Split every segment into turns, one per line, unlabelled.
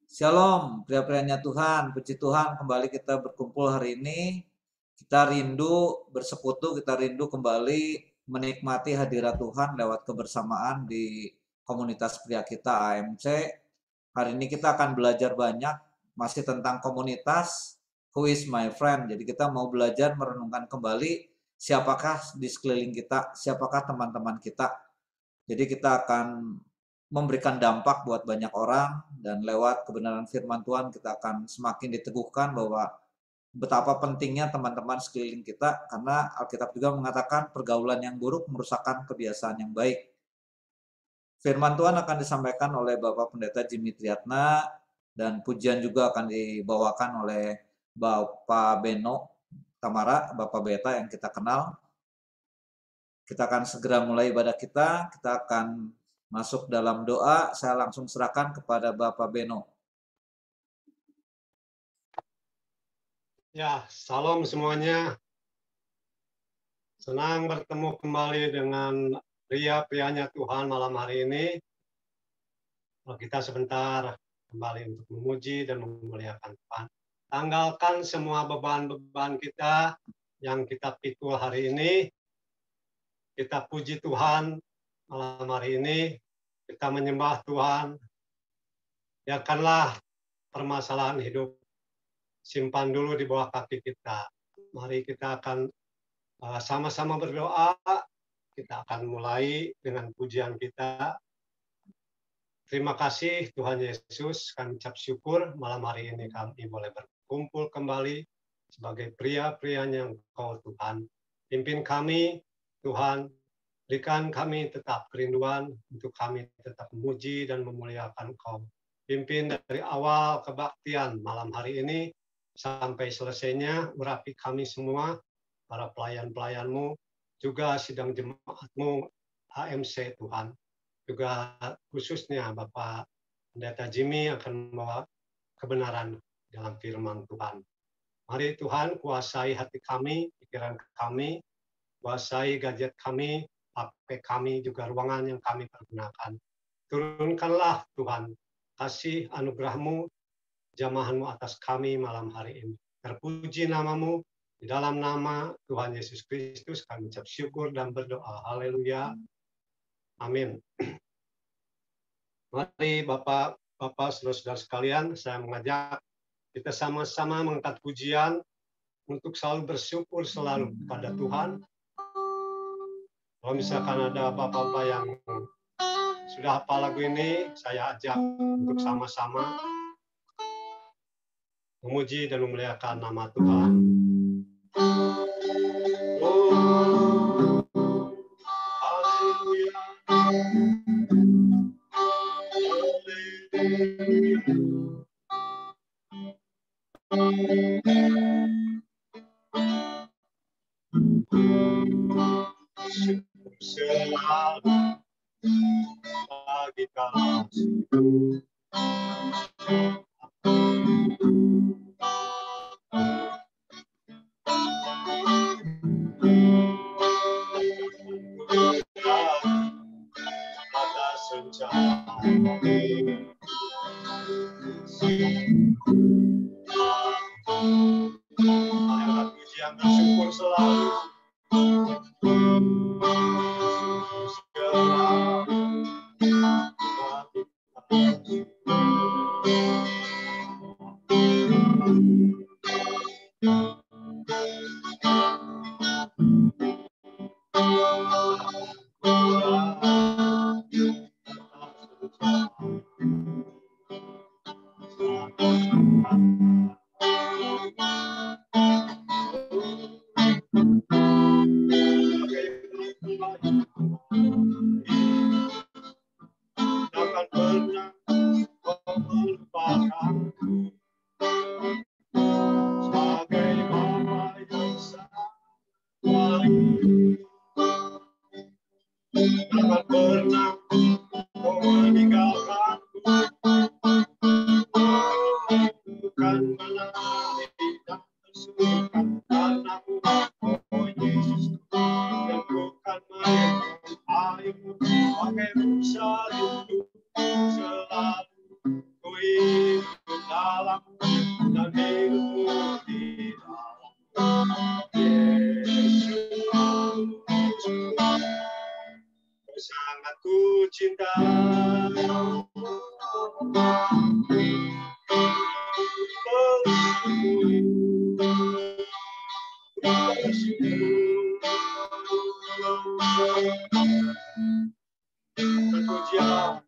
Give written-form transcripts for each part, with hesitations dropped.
Shalom, pria-prianya Tuhan, puji Tuhan kembali kita berkumpul hari ini. Kita rindu bersekutu, kita rindu kembali menikmati hadirat Tuhan lewat kebersamaan di komunitas pria kita AMC. Hari ini kita akan belajar banyak masih tentang komunitas Who is my friend. Jadi kita mau belajar merenungkan kembali siapakah di sekeliling kita, siapakah teman-teman kita. Jadi kita akan memberikan dampak buat banyak orang, dan lewat kebenaran firman Tuhan kita akan semakin diteguhkan bahwa betapa pentingnya teman-teman sekeliling kita, karena Alkitab juga mengatakan pergaulan yang buruk merusakkan kebiasaan yang baik. Firman Tuhan akan disampaikan oleh Bapak Pendeta Jimmy Triatna, dan pujian juga akan dibawakan oleh Bapak Beno Tamara, Bapak Beta yang kita kenal. Kita akan segera mulai ibadah kita akan masuk dalam doa. Saya langsung serahkan kepada Bapak Beno.
Ya, salam semuanya. Senang bertemu kembali dengan pria-prianya Tuhan malam hari ini. Kita sebentar kembali untuk memuji dan memuliakan Tuhan. Tanggalkan semua beban-beban kita yang kita pikul hari ini. Kita puji Tuhan malam hari ini. Kita menyembah Tuhan. Biarkanlah permasalahan hidup simpan dulu di bawah kaki kita. Mari kita akan sama-sama berdoa. Kita akan mulai dengan pujian kita. Terima kasih Tuhan Yesus, kami ucap syukur malam hari ini kami boleh berkumpul kembali sebagai pria-prianya Engkau Tuhan. Pimpin kami Tuhan, berikan kami tetap kerinduan untuk kami tetap memuji dan memuliakan Engkau. Pimpin dari awal kebaktian malam hari ini sampai selesainya, urapi kami semua, para pelayan-pelayan-Mu, juga sidang jemaat-Mu, AMC Tuhan. Juga khususnya Bapak Pendeta Jimmy akan membawa kebenaran dalam firman Tuhan. Mari Tuhan kuasai hati kami, pikiran kami, kuasai gadget kami, HP kami, juga ruangan yang kami pergunakan. Turunkanlah Tuhan, kasih anugerah-Mu, jamahan-Mu atas kami malam hari ini. Terpuji nama-Mu, di dalam nama Tuhan Yesus Kristus kami ucap syukur dan berdoa. Haleluya. Amin. Mari Bapak, saudara-saudara sekalian, saya mengajak kita sama-sama mengangkat pujian untuk selalu bersyukur selalu kepada Tuhan. Kalau misalkan ada Bapak-Bapak yang sudah hafal lagu ini, saya ajak untuk sama-sama memuji dan memuliakan nama Tuhan. Oh, haleluya. Syukur selalu bagi kami. Pujian bersyukur selalu. Pujian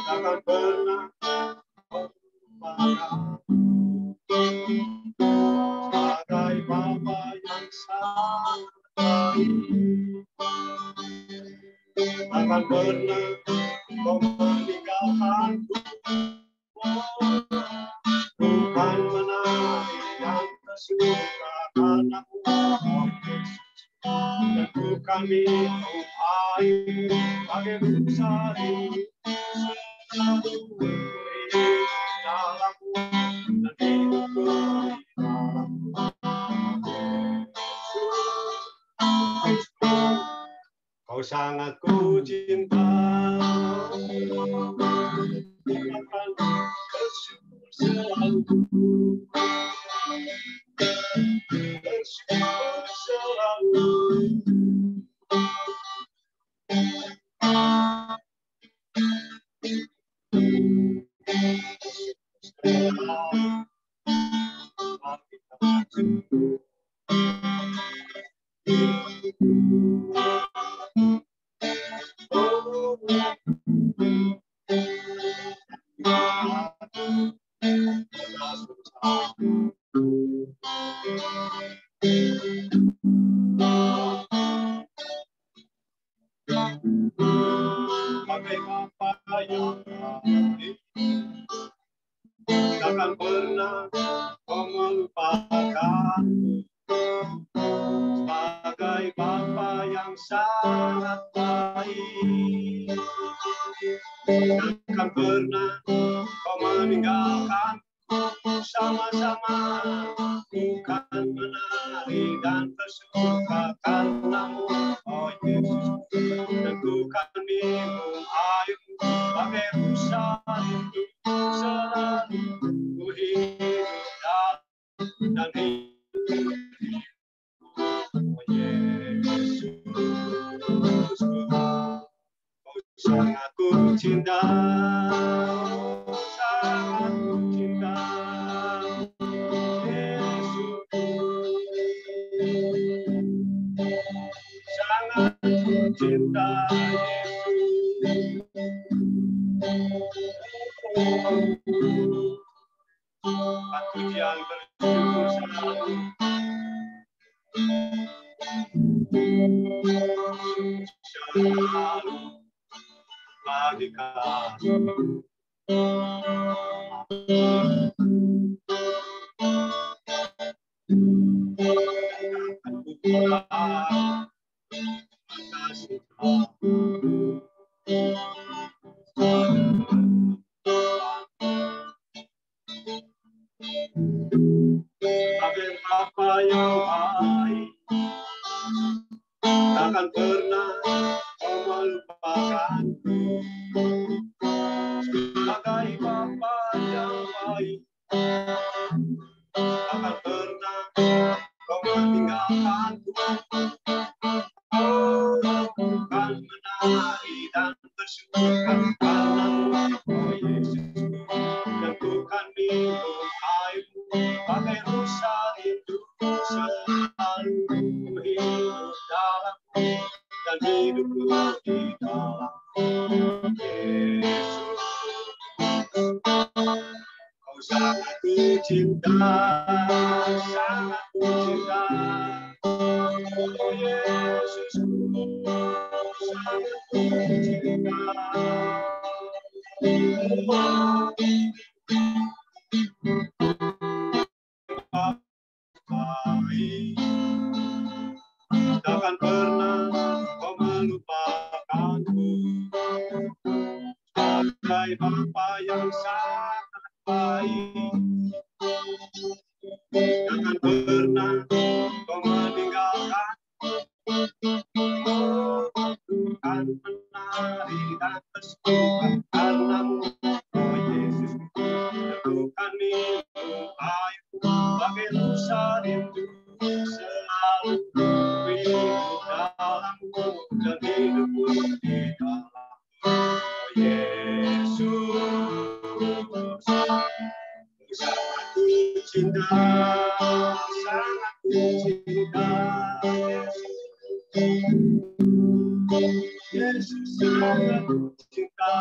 takkan pernah sebagai Bapa yang sangat baik, takkan pernah kau meninggalkanku, bukan menari yang tersuka karenamu, dan bukan minum air bagai rusa ini, selalu beri dalammu dan hidupku di dalam. Kau sangat ku cinta, akan bersyukur selalu, bersyukur selalu. Bagai Bapa yang baik, takkan pernah kau melupakanku, sebagai Bapa yang sangat baik, takkan pernah kau meninggalkanku, sama-sama bukan menari dan bersuka karenamu, oh Yesus, dan bukan minum air bagai rusa itu, selalu ku hidup dalam dan hidup, oh Yesus, kau sangat ku cinta, sangat ku cinta, Yesus, sangat ku cinta, Yesus. Pujian bersyukur selalu, selalu bagi kasih. Bagai Bapa yang baik, takkan pernah kau melupakanku, sebagai Bapa yang baik, takkan pernah kau meninggalkanku, bukan menari dan bersyukur karenamu, oh Yesus, dan bukan minum air bagai rusa itu, selalu hidup dalammu dan hidupku di dalam Yesus. Kau sangat ku cinta, sangat ku cinta, oh Yesus, sangat ku cinta. Takkan pernah kau melupakanku, sebagai Bapa yang sangat baik, takkan pernah kau meninggalkanku, rindu selalu rindu dalammu dan hidupku di dalammu. Oh Yesus, sangat ku cinta, sangat ku cinta Yesus, sangat ku cinta,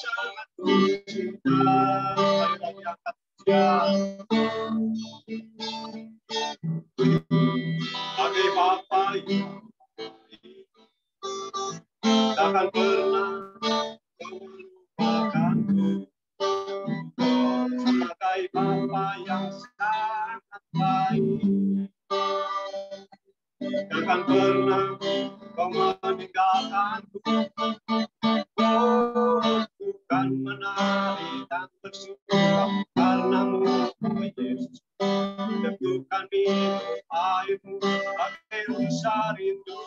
sangat ku cinta. Mari lagi angkat dia. Sebagai Bapa yang takkan pernah melupakanku, sebagai Bapa yang sangat baik, takkan pernah kau meninggalkanku. Bukan menari dan bersyukur karenamu, oh Yesus. Tentukan minum airmu, bagai rusa rindu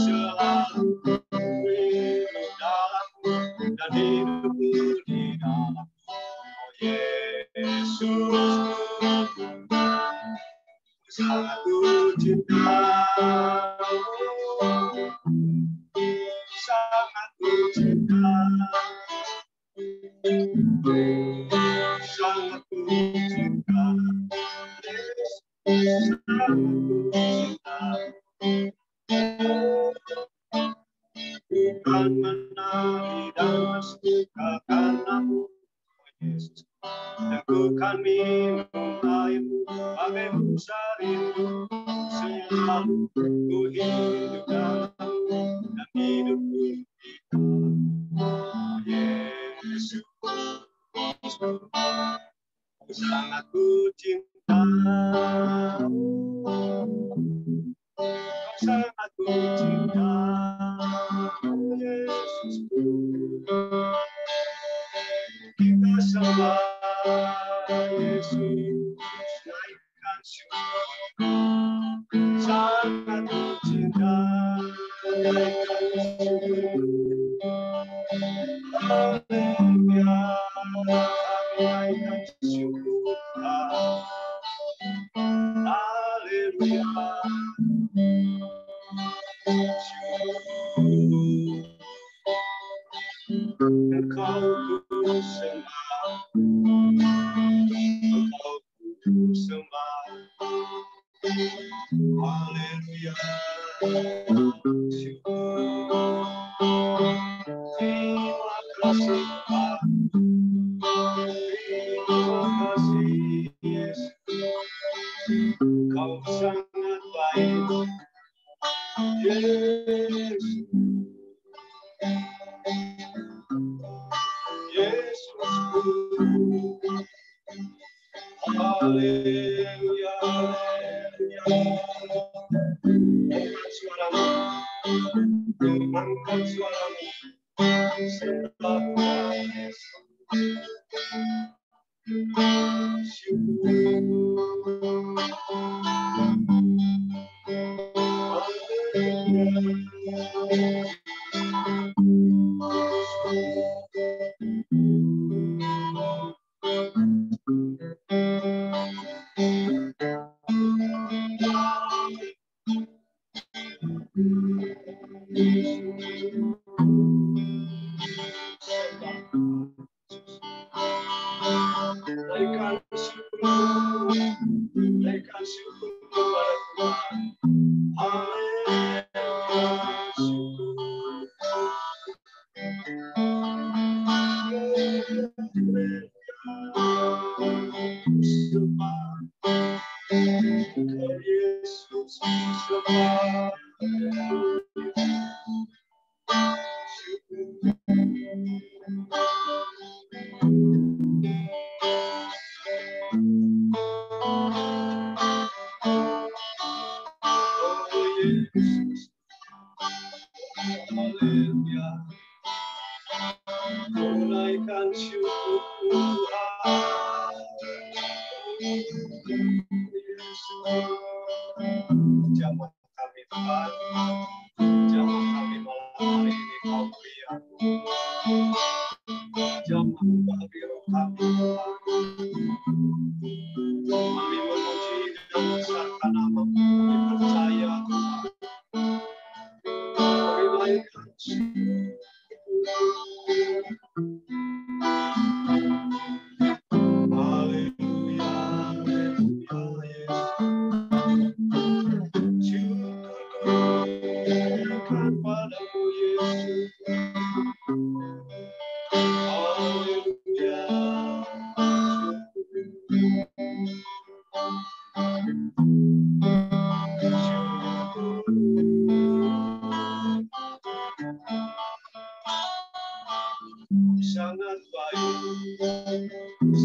selalu rindu dalammu dan hidupku di dalammu. Oh Yesus, sangat ku cinta, sangat ku cinta, sangat ku cinta, sangat ku cinta. Bukan menari dan bersuka karenamu, oh Yesus. Teguhkan minum airmu, bagai rusa rindu selalu ku hidup dalammu dan hidupku di dalammu. Oh Yesus, sangat ku cinta, sangat ku cinta, Yesus. Kita sembah Yesus, naikkan syukur, sangat ku cinta, naikkan syukur. Haleluya, kami naikkan syukur. Haleluya, Engkau ku sembah, Engkau ku sembah. Haleluya, syukur. Terima kasih Tuhan, terima kasih Yesus. Kau sangat baik, Yesus. Yesusku, haleluya, haleluya. Angkat suaramu, angkat suaramu, sembah Yesus. Naikkan syukur, naikkan syukur kepada Tuhan. Haleluya, syukur. Sembah ke Yesus, sembah. Haleluya, tunaikan syukur Tuhan. Jamah kami Tuhan, jamah kami malam hari ini Kau lihat, jamah bagi roh kami Tuhan.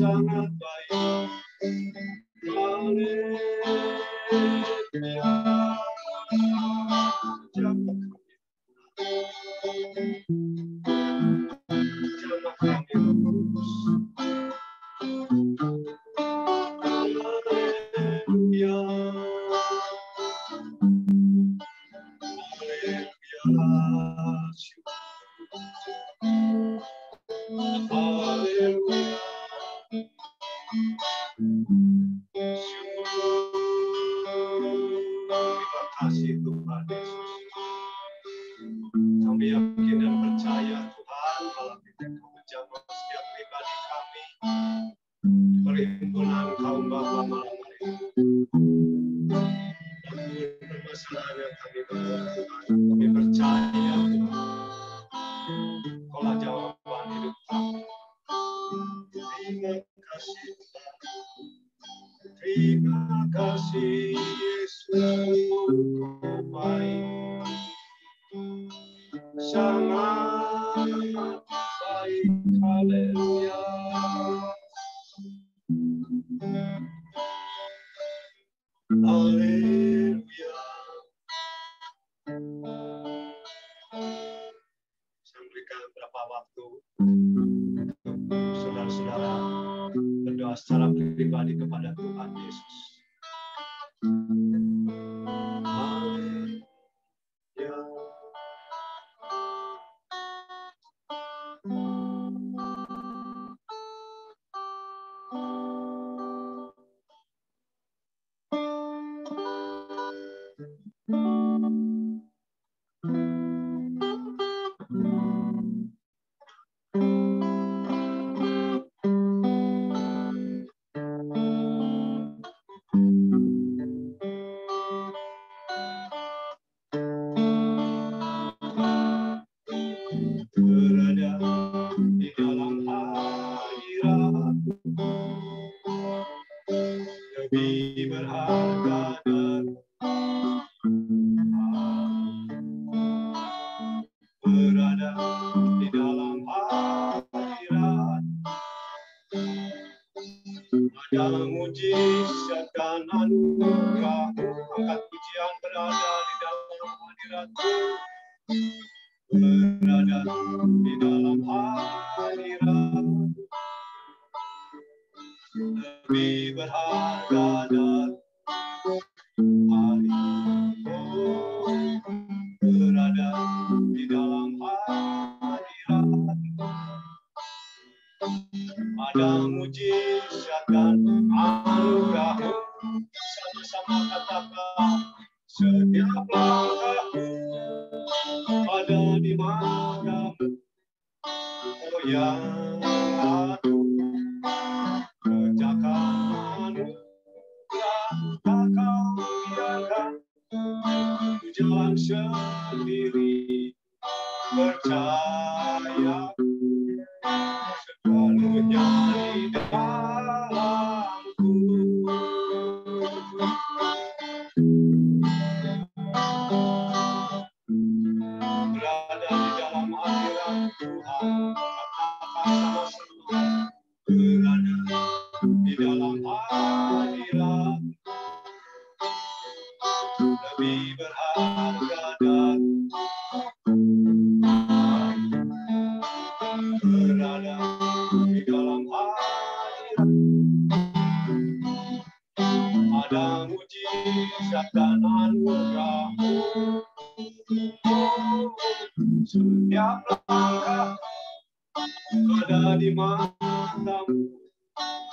sangat baik. Haleluya. Jamah kami lurus. Haleluya. Haleluya. Terima kasih Tuhan Yesus. Kami yakin dan percaya Tuhan malam ini Kau menjamah setiap pribadi kami. Perhimpunan kaum bapa malam hari ini. Permasalahan yang kami bawa Tuhan, kami percaya Tuhan. Kaulah jawaban hidup kami. Terima kasih Tuhan. Terima kasih Yesus, Kau baik. Sangat baik. Haleluya. Haleluya. Saya berikan beberapa waktu untuk saudara-saudara berdoa secara pribadi kepada Tuhan Yesus. Haleluya. Dalam mujizat dan anugerah-Mu, angkat pujian berada di dalam hadirat-Mu, berada di dalam hadirat, lebih berharga dari hari-Mu, berada di dalam hadirat. Ada mujizat dan anugerah-Mu, sama-sama katakan, setiap langkahku ada di mana-Mu, oh yang aduh, kerjakan anugerah, tak Kau biarkan ku jalan sendiri, percaya sepenuhnya di dalamku. Berada di dalam hadirat Tuhan, katakan sama-sama, berada di dalam hadirat, lebih berharga dari berada di dalam hadirat. Ada mujizat dan anugerah-Mu, setiap langkah ada di mata-Mu,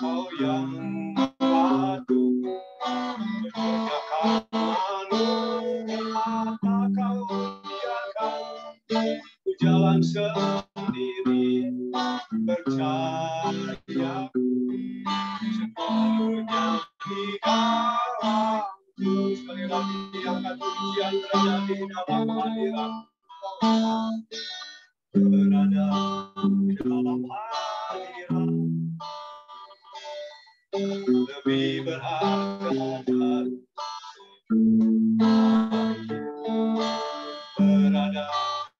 Kau yang patuh, kerjakan anugerah, tak Kau biarkan ku jalan sendiri, percaya sepenuhnya di dalamku. Sekali lagi angkat pujian, berada di dalam hadirat, berada di dalam hadirat, lebih berharga dari berada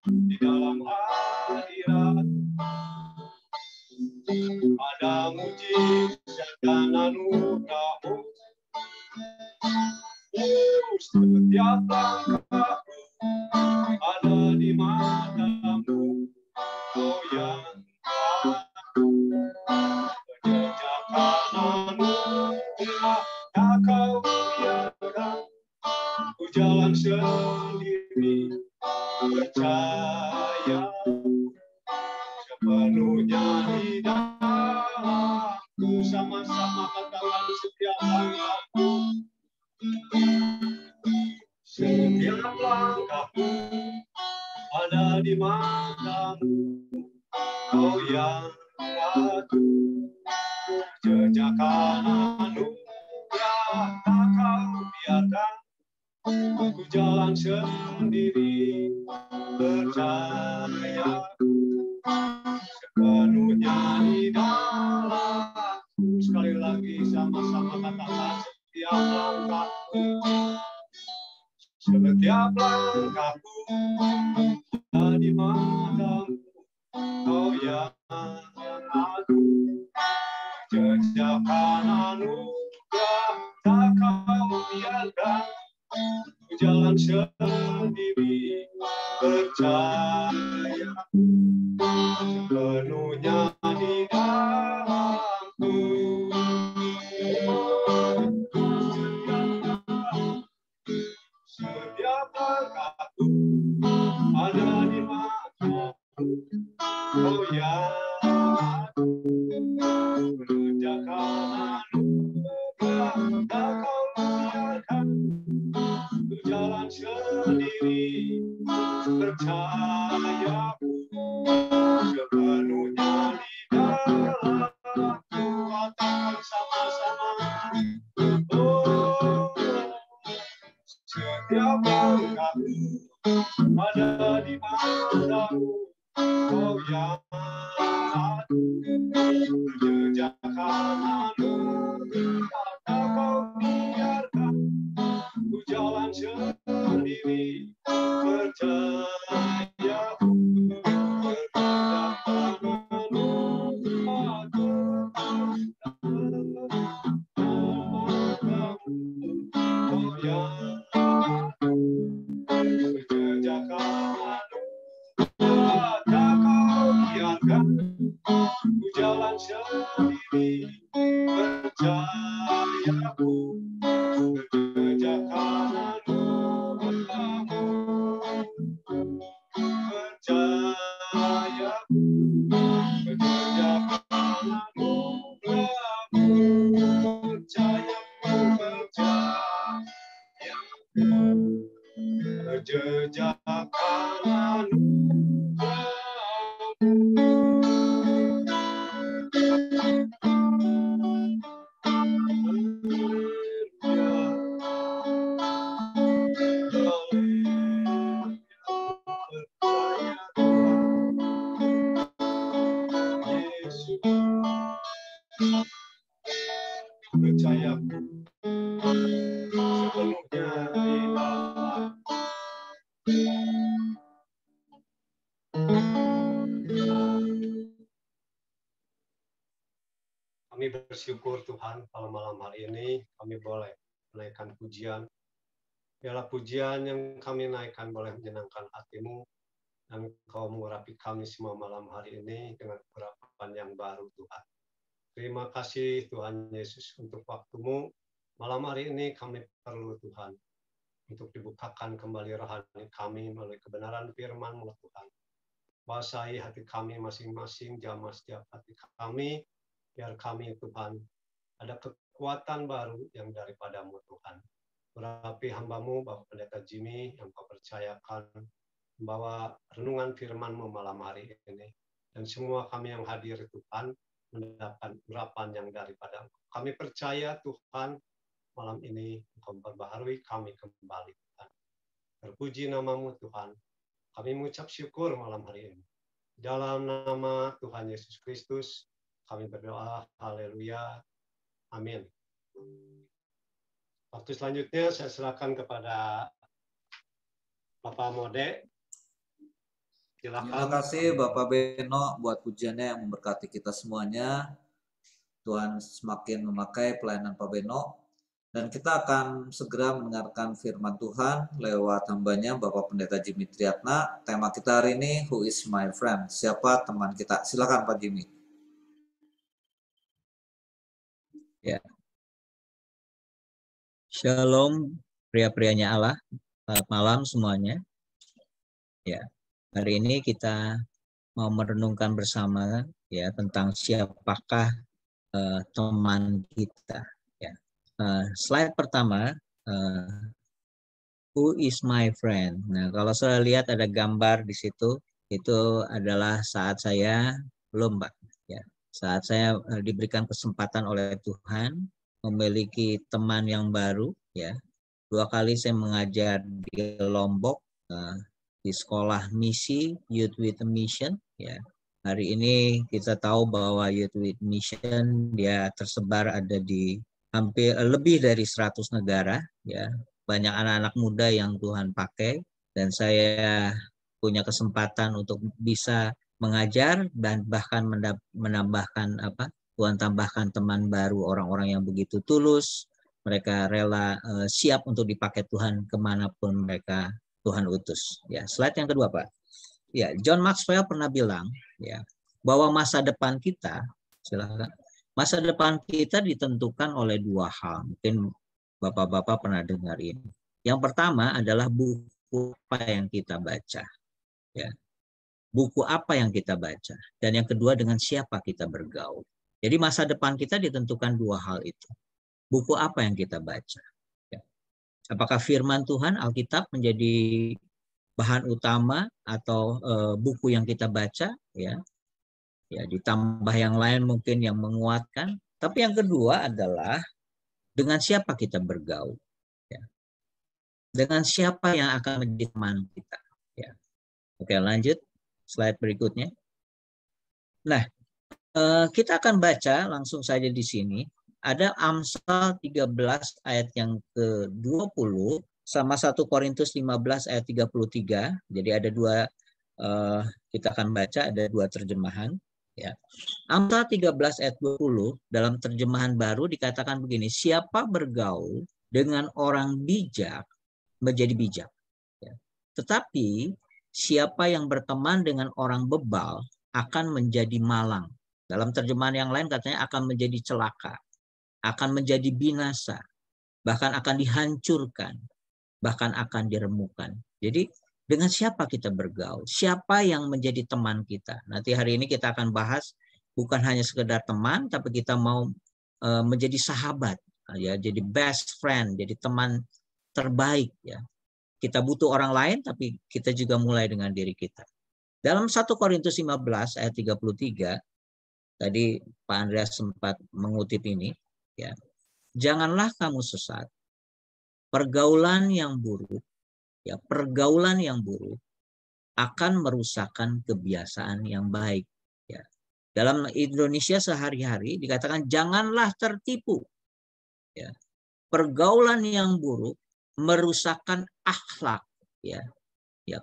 di dalam hadirat. Ada mujizat dan anugerah-Mu. Setiap langkahku ada di mata-Mu, Kau yang aku. Jejak anugerah tak Kau biarkan ku jalan sendiri, percaya sepenuhnya di dalam-Ku. Sama-sama katakan setiap langkahku, setiap langkahku ada di mata-Mu, Kau yang aku. Jejak anugerah tak Kau biarkan ku jalan sendiri, percaya sepenuhnya di dalam-Ku. Sekali lagi sama-sama katakan setiap langkahku, setiap langkahku ada di mata-Mu, Kau yang aku. Jejak anugerah tak Kau biarkan ku jalan sendiri, percaya sepenuhnya di dalam-Ku. Setiap langkahku ada di mata-Mu, Kau yang aku. Jejak anugerah tak Kau biarkan ku jalan sendiri, percaya sepenuhnya di dalam-Ku. Katakan sama-sama, oh, setiap langkahku ada di mata-Mu, Kau yang aku. Jejak anugerah tak Kau biarkan ku jalan sendiri, percaya Kau yang aku. Jejak anugerah tak Kau biarkan ku jalan sendiri, percaya jejak anugerah-Mu, percaya jejak anugerah-Mu, percaya jejak percaya sepenuhnya di dalam. Kami bersyukur Tuhan pada malam hari ini kami boleh menaikkan pujian. Biarlah pujian yang kami naikkan boleh menyenangkan hati-Mu dan Kau mengurapi kami semua malam hari ini dengan urapan yang baru Tuhan. Terima kasih Tuhan Yesus untuk waktu-Mu. Malam hari ini kami perlu Tuhan untuk dibukakan kembali rohani kami melalui kebenaran firman-Mu Tuhan. Basahi hati kami masing-masing, jamah setiap hati kami, biar kami Tuhan ada kekuatan baru yang daripada-Mu Tuhan. Urapi hamba-Mu Bapak Pendeta Jimmy yang Kau percayakan membawa renungan firman-Mu malam hari ini. Dan semua kami yang hadir Tuhan mendapat urapan yang daripada kami percaya Tuhan malam ini Engkau memperbaharui kami kembali Tuhan. Terpuji nama-Mu Tuhan. Kami mengucap syukur malam hari ini. Dalam nama Tuhan Yesus Kristus kami berdoa. Haleluya. Amin. Waktu selanjutnya saya serahkan kepada Bapak Mode. Silakan.
Terima kasih Bapak Beno buat pujiannya yang memberkati kita semuanya. Tuhan semakin memakai pelayanan Pak Beno. Dan kita akan segera mendengarkan firman Tuhan lewat hambanya Bapak Pendeta Jimmy Triatna. Tema kita hari ini, Who is my friend? Siapa teman kita? Silakan Pak Jimmy.
Ya. Shalom pria-prianya Allah. Selamat malam semuanya. Ya. Hari ini kita mau merenungkan bersama ya tentang siapakah teman kita. Ya. Slide pertama, who is my friend? Nah, kalau saya lihat ada gambar di situ, itu adalah saat saya belum, Pak. Ya, saat saya diberikan kesempatan oleh Tuhan memiliki teman yang baru. Ya, 2 kali saya mengajar di Lombok di sekolah misi Youth with a Mission. Ya, hari ini kita tahu bahwa Youth with Mission dia tersebar ada di hampir lebih dari 100 negara. Ya, banyak anak-anak muda yang Tuhan pakai, dan saya punya kesempatan untuk bisa mengajar dan bahkan menambahkan Tuhan tambahkan teman baru, orang-orang yang begitu tulus, mereka rela siap untuk dipakai Tuhan kemanapun mereka Tuhan utus. Ya, slide yang kedua, Pak. Ya, John Maxwell pernah bilang ya bahwa masa depan kita, silakan, masa depan kita ditentukan oleh 2 hal. Mungkin Bapak-bapak pernah dengar ini. Yang pertama adalah buku apa yang kita baca. Ya. Buku apa yang kita baca. Dan yang kedua dengan siapa kita bergaul. Jadi masa depan kita ditentukan 2 hal itu. Buku apa yang kita baca. Ya. Apakah firman Tuhan, Alkitab menjadi bahan utama atau buku yang kita baca. Ya, ditambah yang lain mungkin yang menguatkan. Tapi yang kedua adalah dengan siapa kita bergaul. Ya. Dengan siapa yang akan menjadi teman kita. Ya. Oke, lanjut. Slide berikutnya. Nah, kita akan baca langsung saja di sini. Ada Amsal 13 ayat yang ke-20 sama 1 Korintus 15 ayat 33. Jadi ada 2, kita akan baca, ada 2 terjemahan. Ya. Amsal 13 ayat 20 dalam terjemahan baru dikatakan begini, siapa bergaul dengan orang bijak menjadi bijak. Ya. Tetapi siapa yang berteman dengan orang bebal akan menjadi malang. Dalam terjemahan yang lain katanya akan menjadi celaka, akan menjadi binasa, bahkan akan dihancurkan, bahkan akan diremukkan. Jadi dengan siapa kita bergaul? Siapa yang menjadi teman kita? Nanti hari ini kita akan bahas bukan hanya sekedar teman, tapi kita mau menjadi sahabat, ya, jadi best friend, jadi teman terbaik. Ya. Kita butuh orang lain, tapi kita juga mulai dengan diri kita. Dalam 1 Korintus 15 ayat 33, tadi Pak Andreas sempat mengutip ini, ya. Janganlah kamu sesat. Pergaulan yang buruk, ya, pergaulan yang buruk akan merusakkan kebiasaan yang baik. Ya. Dalam Indonesia sehari-hari dikatakan janganlah tertipu. Ya. Pergaulan yang buruk merusakkan akhlak, ya,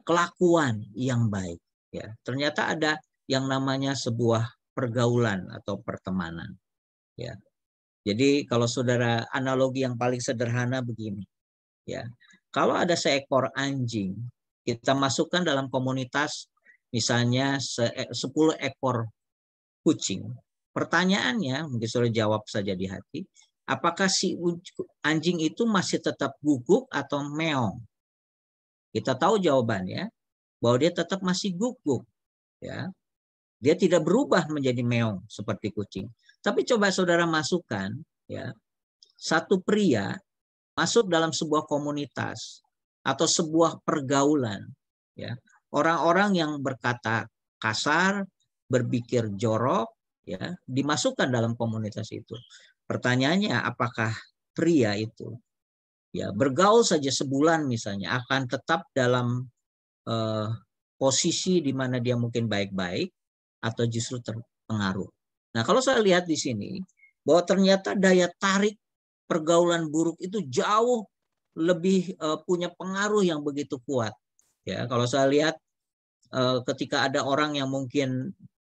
kelakuan yang baik. Ya, ternyata ada yang namanya sebuah pergaulan atau pertemanan. Ya, jadi kalau saudara analogi yang paling sederhana begini, ya, kalau ada seekor anjing, kita masukkan dalam komunitas, misalnya 10 ekor kucing. Pertanyaannya, mungkin saudara jawab saja di hati. Apakah si anjing itu masih tetap guguk atau meong? Kita tahu jawabannya bahwa dia tetap masih guguk. Ya. Dia tidak berubah menjadi meong seperti kucing. Tapi coba saudara masukkan, ya, satu pria masuk dalam sebuah komunitas atau sebuah pergaulan. Ya. Orang-orang yang berkata kasar, berpikir jorok, ya, dimasukkan dalam komunitas itu. Pertanyaannya, apakah pria itu, ya, bergaul saja sebulan misalnya akan tetap dalam posisi di mana dia mungkin baik-baik atau justru terpengaruh. Nah, kalau saya lihat di sini bahwa ternyata daya tarik pergaulan buruk itu jauh lebih punya pengaruh yang begitu kuat. Ya, kalau saya lihat ketika ada orang yang mungkin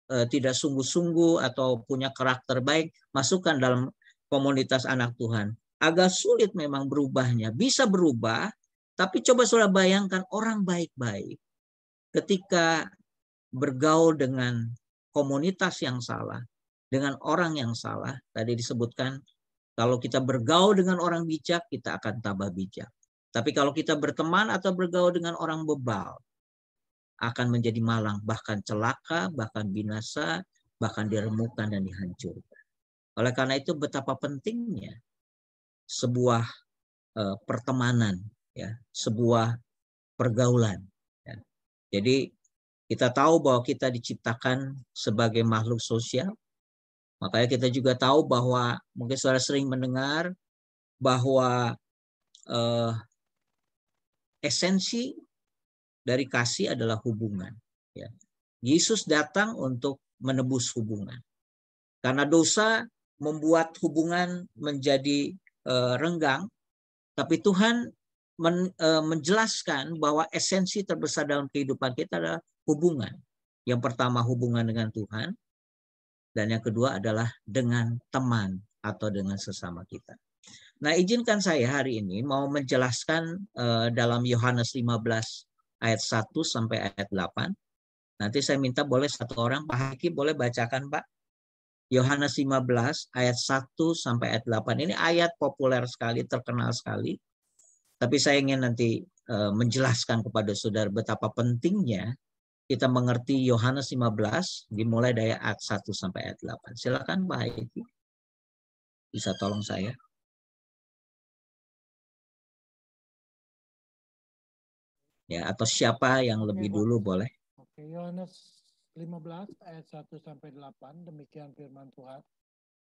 tidak sungguh-sungguh atau punya karakter baik, masukkan dalam komunitas anak Tuhan. Agak sulit memang berubahnya. Bisa berubah, tapi coba saudara bayangkan orang baik-baik ketika bergaul dengan komunitas yang salah, dengan orang yang salah. Tadi disebutkan, kalau kita bergaul dengan orang bijak, kita akan tambah bijak. Tapi kalau kita berteman atau bergaul dengan orang bebal, akan menjadi malang, bahkan celaka, bahkan binasa, bahkan diremukkan dan dihancurkan. Oleh karena itu betapa pentingnya sebuah pertemanan, ya, sebuah pergaulan. Ya. Jadi kita tahu bahwa kita diciptakan sebagai makhluk sosial. Makanya kita juga tahu bahwa mungkin saudara sering mendengar bahwa esensi dari kasih adalah hubungan. Ya. Yesus datang untuk menebus hubungan. Karena dosa membuat hubungan menjadi renggang, tapi Tuhan menjelaskan bahwa esensi terbesar dalam kehidupan kita adalah hubungan. Yang pertama hubungan dengan Tuhan, dan yang kedua adalah dengan teman atau dengan sesama kita. Nah, izinkan saya hari ini mau menjelaskan dalam Yohanes 15 ayat 1 sampai ayat 8. Nanti saya minta boleh satu orang, Pak Haki boleh bacakan Pak. Yohanes 15 ayat 1 sampai ayat 8. Ini ayat populer sekali, terkenal sekali. Tapi saya ingin nanti menjelaskan kepada saudara betapa pentingnya kita mengerti Yohanes 15 dimulai dari ayat 1 sampai ayat 8. Silakan Pak Haki. Bisa tolong saya? Ya, atau siapa yang lebih dulu boleh?
Oke, Yohanes 15 ayat 1 sampai 8, demikian firman Tuhan.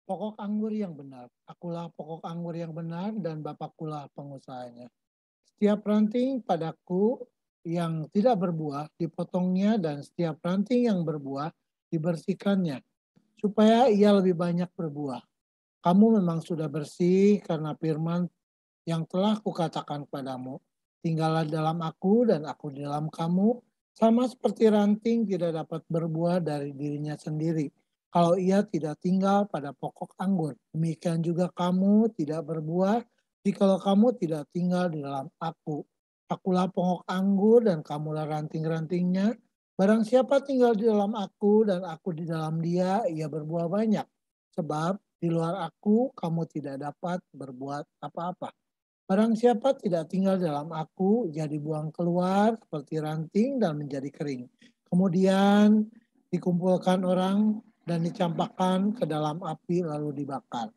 Pokok anggur yang benar, akulah pokok anggur yang benar dan Bapakulah pengusahanya. Setiap ranting padaku yang tidak berbuah dipotongnya dan setiap ranting yang berbuah dibersihkannya, supaya ia lebih banyak berbuah. Kamu memang sudah bersih karena firman yang telah kukatakan padamu. Tinggallah dalam aku dan aku di dalam kamu, sama seperti ranting tidak dapat berbuah dari dirinya sendiri kalau ia tidak tinggal pada pokok anggur. Demikian juga kamu tidak berbuah jikalau kamu tidak tinggal di dalam aku. Akulah pokok anggur dan kamulah ranting-rantingnya. Barang siapa tinggal di dalam aku dan aku di dalam dia, ia berbuah banyak. Sebab di luar aku kamu tidak dapat berbuat apa-apa. Barang siapa tidak tinggal dalam aku, ia dibuang keluar seperti ranting dan menjadi kering. Kemudian dikumpulkan orang dan dicampakkan ke dalam api lalu dibakar.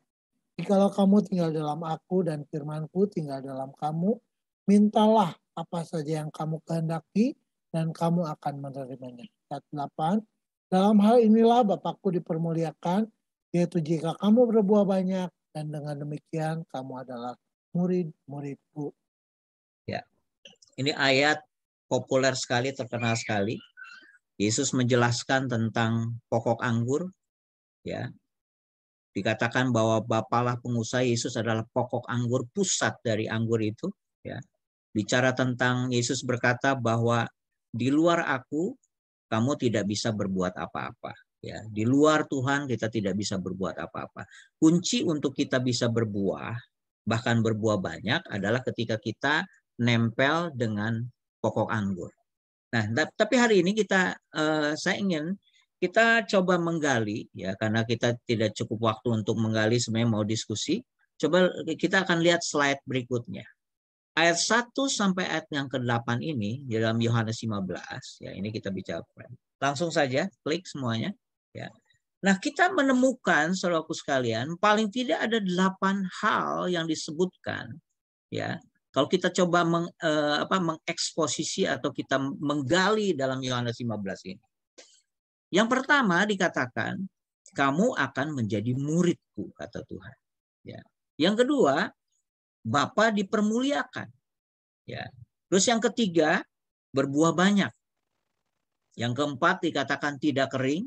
Jikalau kamu tinggal dalam aku dan firmanku tinggal dalam kamu, mintalah apa saja yang kamu kehendaki dan kamu akan menerimanya. Ayat 8, dalam hal inilah Bapakku dipermuliakan, yaitu jika kamu berbuah banyak dan dengan demikian kamu adalah murid-muridku.
Ya, ini ayat populer sekali, terkenal sekali. Yesus menjelaskan tentang pokok anggur. Ya, dikatakan bahwa Bapalah pengusaha, Yesus adalah pokok anggur, pusat dari anggur itu. Ya, bicara tentang Yesus berkata bahwa di luar aku kamu tidak bisa berbuat apa-apa. Ya, di luar Tuhan kita tidak bisa berbuat apa-apa. Kunci untuk kita bisa berbuah, bahkan berbuah banyak adalah ketika kita nempel dengan pokok anggur. Nah, tapi hari ini saya ingin kita coba menggali, ya, karena kita tidak cukup waktu untuk menggali, sebenarnya mau diskusi. Coba kita akan lihat slide berikutnya. Ayat 1 sampai ayat yang ke-8 ini di dalam Yohanes 15, ya, ini kita bicara. Langsung saja klik semuanya, ya. Nah, kita menemukan, saudaraku sekalian, paling tidak ada 8 hal yang disebutkan, ya. Kalau kita coba mengeksposisi atau kita menggali dalam Yohanes 15 ini. Yang pertama dikatakan, kamu akan menjadi muridku, kata Tuhan. Ya. Yang kedua, Bapa dipermuliakan. Ya. Terus yang ketiga, berbuah banyak. Yang keempat dikatakan tidak kering.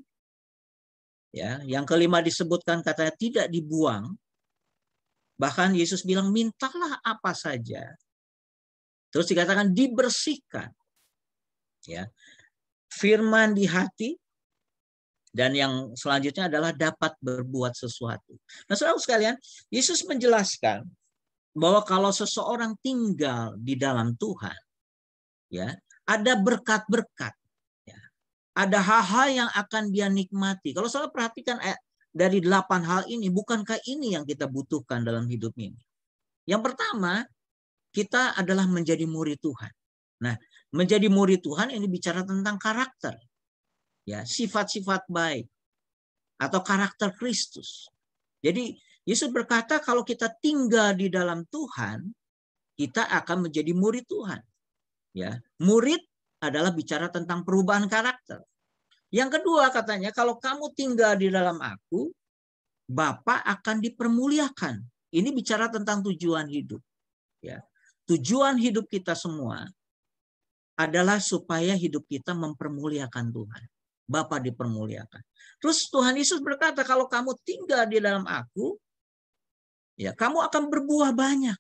Ya, yang kelima disebutkan katanya tidak dibuang. Bahkan Yesus bilang mintalah apa saja. Terus dikatakan dibersihkan. Ya. Firman di hati, Dan yang selanjutnya adalah dapat berbuat sesuatu. Nah, saudara sekalian, Yesus menjelaskan bahwa kalau seseorang tinggal di dalam Tuhan, ya, ada berkat-berkat, ya, ada hal-hal yang akan dia nikmati. Kalau saudara perhatikan dari 8 hal ini, bukankah ini yang kita butuhkan dalam hidup ini? Yang pertama, kita adalah menjadi murid Tuhan. Nah, menjadi murid Tuhan ini bicara tentang karakter, ya, sifat-sifat baik atau karakter Kristus. Jadi Yesus berkata kalau kita tinggal di dalam Tuhan, kita akan menjadi murid Tuhan. Ya, murid adalah bicara tentang perubahan karakter. Yang kedua katanya, kalau kamu tinggal di dalam aku, Bapa akan dipermuliakan. Ini bicara tentang tujuan hidup. Ya, tujuan hidup kita semua adalah supaya hidup kita mempermuliakan Tuhan. Bapa dipermuliakan. Terus Tuhan Yesus berkata, kalau kamu tinggal di dalam aku, ya kamu akan berbuah banyak.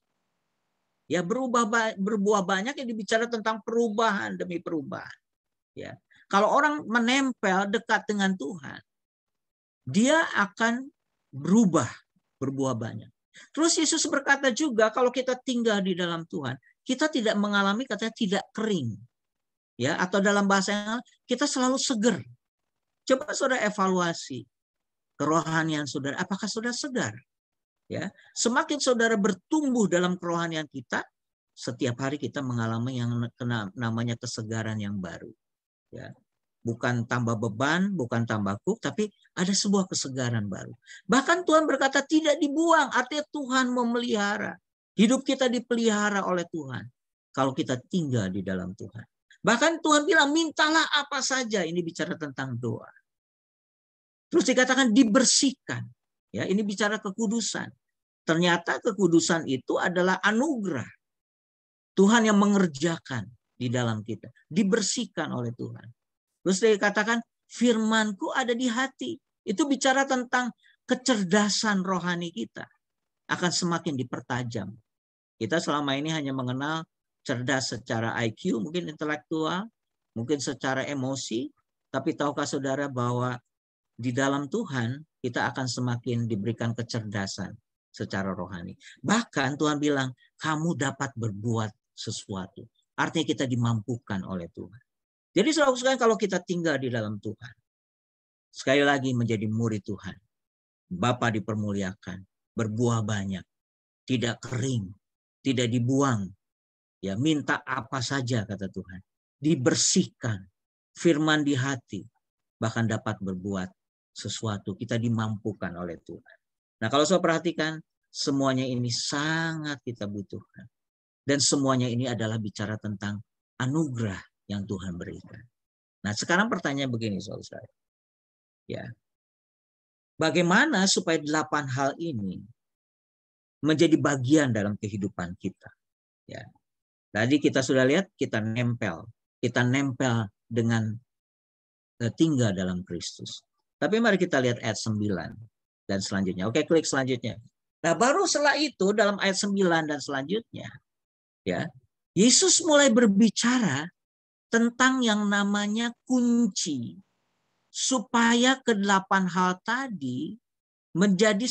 Ya, berbuah banyak yang dibicara tentang perubahan demi perubahan. Ya, kalau orang menempel dekat dengan Tuhan, dia akan berbuah banyak. Terus Yesus berkata juga, kalau kita tinggal di dalam Tuhan, kita tidak mengalami katanya tidak kering. Ya, atau dalam bahasa yang kita selalu segar. Coba saudara evaluasi kerohanian saudara, apakah saudara segar? Ya, semakin saudara bertumbuh dalam kerohanian kita, setiap hari kita mengalami yang namanya kesegaran yang baru. Ya, bukan tambah beban, bukan tambah kuk, tapi ada sebuah kesegaran baru. Bahkan Tuhan berkata tidak dibuang, artinya Tuhan memelihara. Hidup kita dipelihara oleh Tuhan kalau kita tinggal di dalam Tuhan. Bahkan Tuhan bilang, mintalah apa saja. Ini bicara tentang doa. Terus dikatakan dibersihkan. Ya, ini bicara kekudusan. Ternyata kekudusan itu adalah anugerah. Tuhan yang mengerjakan di dalam kita. Dibersihkan oleh Tuhan. Terus dikatakan, firmanku ada di hati. Itu bicara tentang kecerdasan rohani kita. Akan semakin dipertajam. Kita selama ini hanya mengenal cerdas secara IQ, mungkin intelektual, mungkin secara emosi, tapi tahukah saudara bahwa di dalam Tuhan kita akan semakin diberikan kecerdasan secara rohani. Bahkan Tuhan bilang, kamu dapat berbuat sesuatu. Artinya kita dimampukan oleh Tuhan. Jadi saudara-saudara, kalau kita tinggal di dalam Tuhan, sekali lagi menjadi murid Tuhan, Bapa dipermuliakan, berbuah banyak, tidak kering, tidak dibuang. Ya, minta apa saja kata Tuhan. Dibersihkan. Firman di hati. Bahkan dapat berbuat sesuatu. Kita dimampukan oleh Tuhan. Nah, kalau saya perhatikan, semuanya ini sangat kita butuhkan. Dan semuanya ini adalah bicara tentang anugerah yang Tuhan berikan. Nah, sekarang pertanyaan begini, saudara. Ya. Bagaimana supaya 8 hal ini menjadi bagian dalam kehidupan kita? Ya. Tadi kita sudah lihat, kita nempel dengan tinggal dalam Kristus. Tapi mari kita lihat ayat 9 dan selanjutnya. Oke, klik selanjutnya. Nah, baru setelah itu dalam ayat 9 dan selanjutnya, ya, Yesus mulai berbicara tentang yang namanya kunci supaya ke-8 hal tadi menjadi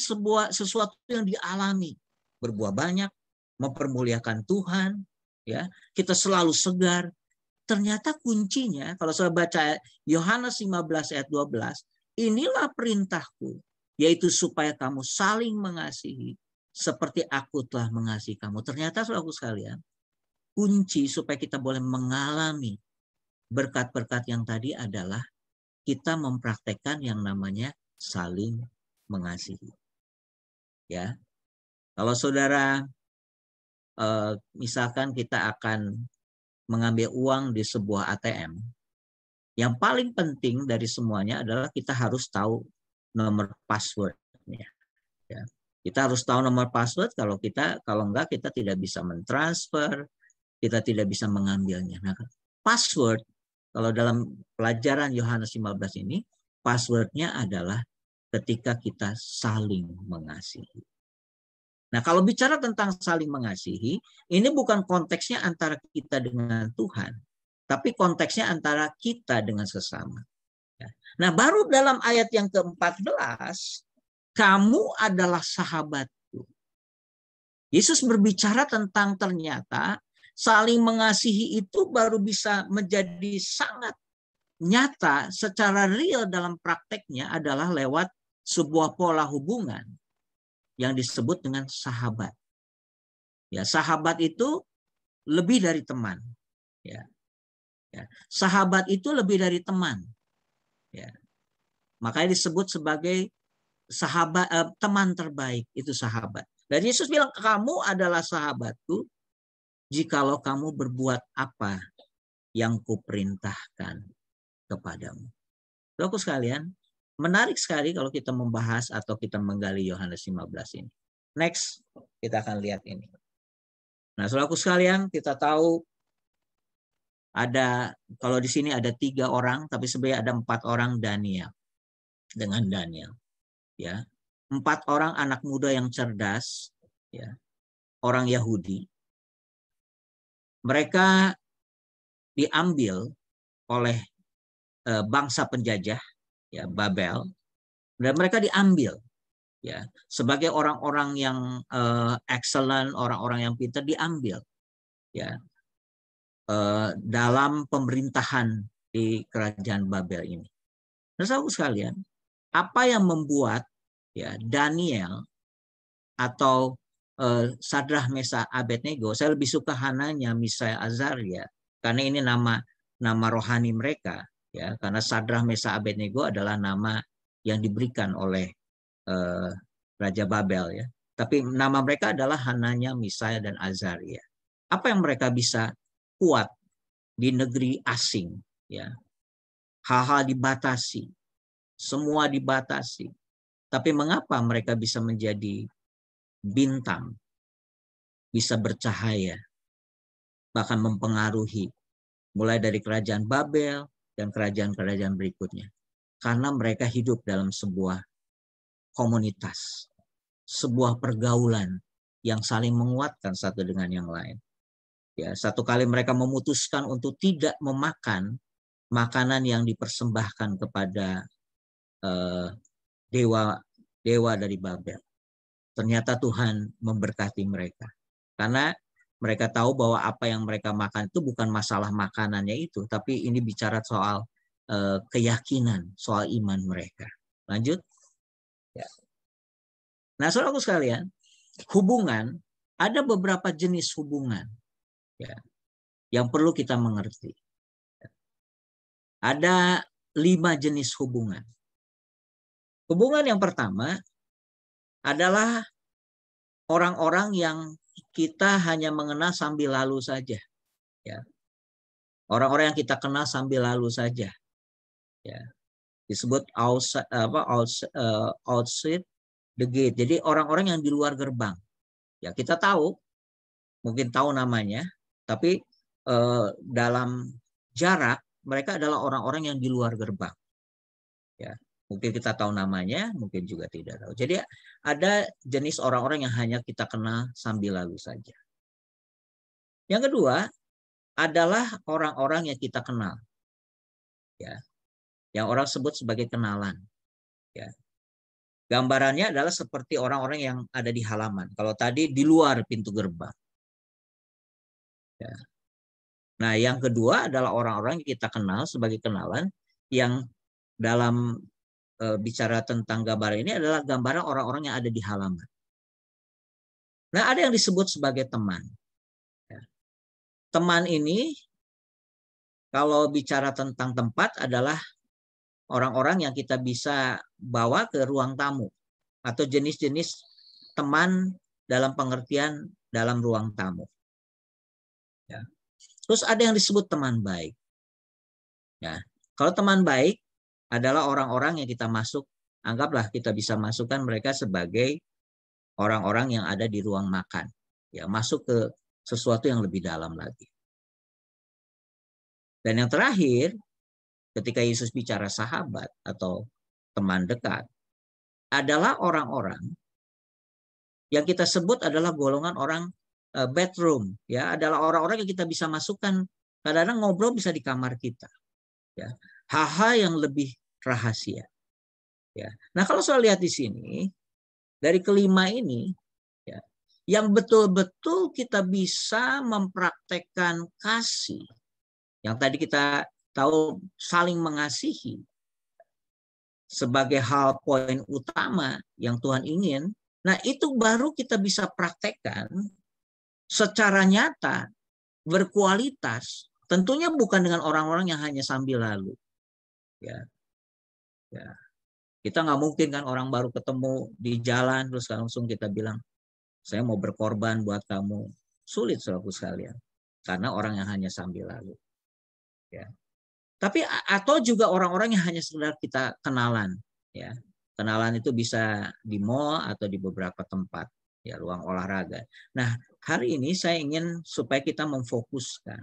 sesuatu yang dialami, berbuah banyak, mempermuliakan Tuhan. Ya, kita selalu segar. Ternyata kuncinya, kalau saya baca Yohanes 15 ayat 12, inilah perintahku, yaitu supaya kamu saling mengasihi seperti aku telah mengasihi kamu. Ternyata saudaraku sekalian, kunci supaya kita boleh mengalami berkat-berkat yang tadi adalah kita mempraktekkan yang namanya saling mengasihi. Ya, kalau saudara misalkan kita akan mengambil uang di sebuah ATM, yang paling penting dari semuanya adalah kita harus tahu nomor passwordnya. Ya. Kita harus tahu nomor password, kalau enggak kita tidak bisa mentransfer, kita tidak bisa mengambilnya. Nah, password, kalau dalam pelajaran Yohanes 15 ini, passwordnya adalah ketika kita saling mengasihi. Nah, kalau bicara tentang saling mengasihi, ini bukan konteksnya antara kita dengan Tuhan, tapi konteksnya antara kita dengan sesama. Nah, baru dalam ayat yang ke-14, kamu adalah sahabatku. Yesus berbicara tentang ternyata saling mengasihi itu baru bisa menjadi sangat nyata secara real dalam prakteknya adalah lewat sebuah pola hubungan yang disebut dengan sahabat. Ya, sahabat itu lebih dari teman. Ya. Ya. Sahabat itu lebih dari teman. Ya. Makanya disebut sebagai sahabat, teman terbaik itu sahabat. Dan Yesus bilang, kamu adalah sahabatku jikalau kamu berbuat apa yang kuperintahkan kepadamu. Saudaraku sekalian, menarik sekali kalau kita membahas atau kita menggali Yohanes 15 ini. Next, kita akan lihat ini. Nah, saudaraku sekalian, kita tahu ada, kalau di sini ada 3 orang, tapi sebenarnya ada 4 orang Daniel. Dengan Daniel. Ya, 4 orang anak muda yang cerdas, ya, orang Yahudi. Mereka diambil oleh bangsa penjajah, ya, Babel, dan mereka diambil, ya, sebagai orang-orang yang excellent, orang-orang yang pintar diambil, ya, dalam pemerintahan di kerajaan Babel ini. Nah, saudara sekalian, apa yang membuat, ya, Daniel atau Sadrah, Mesah, Abednego, saya lebih suka Hananya, Misael, Azaria, karena ini nama rohani mereka, ya, karena Sadrah, Mesah, Abednego adalah nama yang diberikan oleh Raja Babel, ya. Tapi nama mereka adalah Hananya, Misael, dan Azaria. Apa yang mereka bisa kuat di negeri asing, ya? Hal-hal dibatasi, semua dibatasi. Tapi mengapa mereka bisa menjadi bintang, bisa bercahaya, bahkan mempengaruhi mulai dari kerajaan Babel dan kerajaan-kerajaan berikutnya? Karena mereka hidup dalam sebuah komunitas, sebuah pergaulan yang saling menguatkan satu dengan yang lain. Ya, satu kali mereka memutuskan untuk tidak memakan makanan yang dipersembahkan kepada dewa dari Babel. Ternyata Tuhan memberkati mereka. Karena mereka tahu bahwa apa yang mereka makan itu bukan masalah makanannya itu, tapi ini bicara soal keyakinan, soal iman mereka. Lanjut. Ya. Nah, saudaraku sekalian, hubungan, ada beberapa jenis hubungan, ya, yang perlu kita mengerti. Ada 5 jenis hubungan. Hubungan yang pertama adalah orang-orang yang kita hanya mengenal sambil lalu saja, ya. Orang-orang yang kita kenal sambil lalu saja, ya. Disebut outside the gate. Jadi orang-orang yang di luar gerbang, ya, kita tahu, mungkin tahu namanya, tapi dalam jarak mereka adalah orang-orang yang di luar gerbang, ya. Mungkin kita tahu namanya, mungkin juga tidak tahu. Jadi ada jenis orang-orang yang hanya kita kenal sambil lalu saja. Yang kedua adalah orang-orang yang kita kenal, ya, yang orang sebut sebagai kenalan, ya. Gambarannya adalah seperti orang-orang yang ada di halaman. Kalau tadi di luar pintu gerbang, ya. Nah, yang kedua adalah orang-orang yang kita kenal sebagai kenalan, yang dalam bicara tentang gambaran ini adalah gambaran orang-orang yang ada di halaman. Nah, ada yang disebut sebagai teman. Ya. Teman ini, kalau bicara tentang tempat, adalah orang-orang yang kita bisa bawa ke ruang tamu, atau jenis-jenis teman dalam pengertian dalam ruang tamu. Ya. Terus ada yang disebut teman baik. Ya. Kalau teman baik adalah orang-orang yang kita masuk, anggaplah kita bisa masukkan mereka sebagai orang-orang yang ada di ruang makan, ya, masuk ke sesuatu yang lebih dalam lagi. Dan yang terakhir, ketika Yesus bicara sahabat atau teman dekat, adalah orang-orang yang kita sebut adalah golongan orang bedroom, ya, adalah orang-orang yang kita bisa masukkan, kadang-kadang ngobrol bisa di kamar kita, ya. Hal-hal yang lebih rahasia. Ya. Nah, kalau saya lihat di sini dari kelima ini, ya, yang betul-betul kita bisa mempraktekkan kasih, yang tadi kita tahu saling mengasihi sebagai hal poin utama yang Tuhan ingin. Nah, itu baru kita bisa praktekkan secara nyata, berkualitas. Tentunya bukan dengan orang-orang yang hanya sambil lalu. Ya, ya. Kita nggak mungkin kan orang baru ketemu di jalan terus langsung kita bilang, saya mau berkorban buat kamu. Sulit, saudaraku sekalian, karena orang yang hanya sambil lalu. Ya. Tapi atau juga orang-orang yang hanya sekedar kita kenalan. Ya. Kenalan itu bisa di mall atau di beberapa tempat, ya, ruang olahraga. Nah, hari ini saya ingin supaya kita memfokuskan,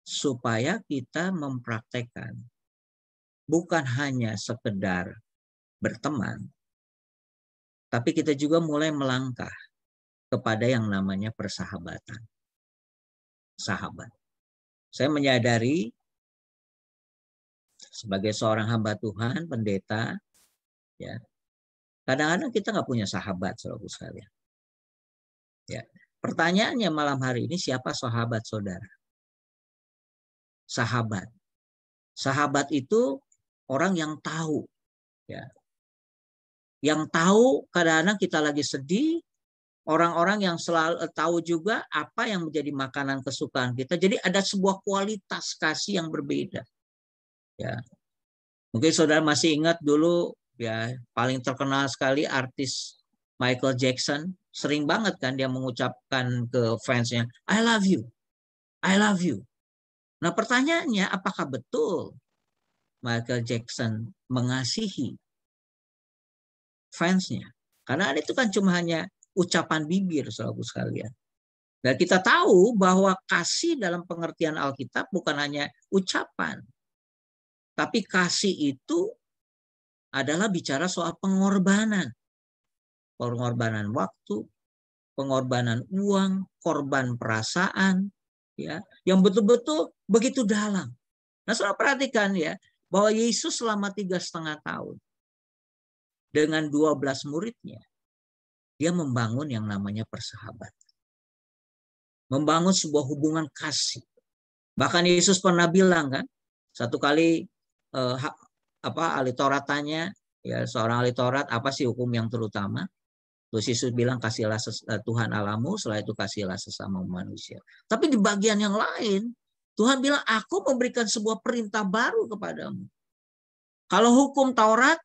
supaya kita mempraktekkan bukan hanya sekedar berteman, tapi kita juga mulai melangkah kepada yang namanya persahabatan. Sahabat. Saya menyadari sebagai seorang hamba Tuhan, pendeta, ya, kadang-kadang kita nggak punya sahabat, saudaraku sekalian. Ya. Pertanyaannya malam hari ini, siapa sahabat saudara? Sahabat. Sahabat itu orang yang tahu, ya. Yang tahu kadang-kadang kita lagi sedih, orang-orang yang selalu tahu juga apa yang menjadi makanan kesukaan kita. Jadi ada sebuah kualitas kasih yang berbeda. Ya. Mungkin saudara masih ingat dulu, ya, paling terkenal sekali artis Michael Jackson, sering banget kan dia mengucapkan ke fansnya, I love you, I love you. Nah, pertanyaannya, apakah betul Michael Jackson mengasihi fansnya? Karena itu kan cuma hanya ucapan bibir, saudaraku sekalian. Dan kita tahu bahwa kasih dalam pengertian Alkitab bukan hanya ucapan, tapi kasih itu adalah bicara soal pengorbanan. Pengorbanan waktu, pengorbanan uang, korban perasaan, ya, yang betul-betul begitu dalam. Nah, saudara perhatikan ya, bahwa Yesus selama 3,5 tahun dengan 12 muridnya, dia membangun yang namanya persahabatan. Membangun sebuah hubungan kasih. Bahkan Yesus pernah bilang kan, satu kali ahli Taurat tanya, ya, seorang ahli Taurat, apa sih hukum yang terutama? Terus Yesus bilang, kasihlah Tuhan Allahmu, setelah itu kasihlah sesama manusia. Tapi di bagian yang lain, Tuhan bilang, aku memberikan sebuah perintah baru kepadamu. Kalau hukum Taurat,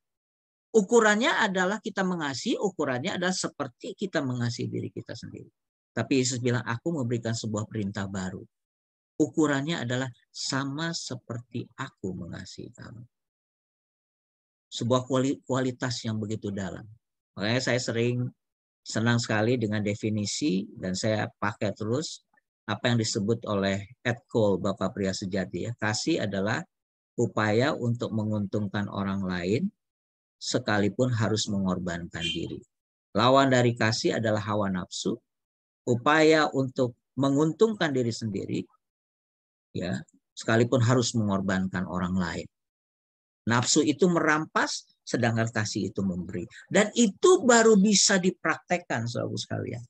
ukurannya adalah kita mengasihi, ukurannya adalah seperti kita mengasihi diri kita sendiri. Tapi Yesus bilang, aku memberikan sebuah perintah baru. Ukurannya adalah sama seperti aku mengasihi kamu. Sebuah kualitas yang begitu dalam. Makanya saya senang sekali dengan definisi, dan saya pakai terus apa yang disebut oleh Ed Cole, Bapak Pria Sejati. Ya. Kasih adalah upaya untuk menguntungkan orang lain sekalipun harus mengorbankan diri. Lawan dari kasih adalah hawa nafsu, upaya untuk menguntungkan diri sendiri, ya, sekalipun harus mengorbankan orang lain. Nafsu itu merampas, sedangkan kasih itu memberi. Dan itu baru bisa dipraktekkan, saudara sekalian.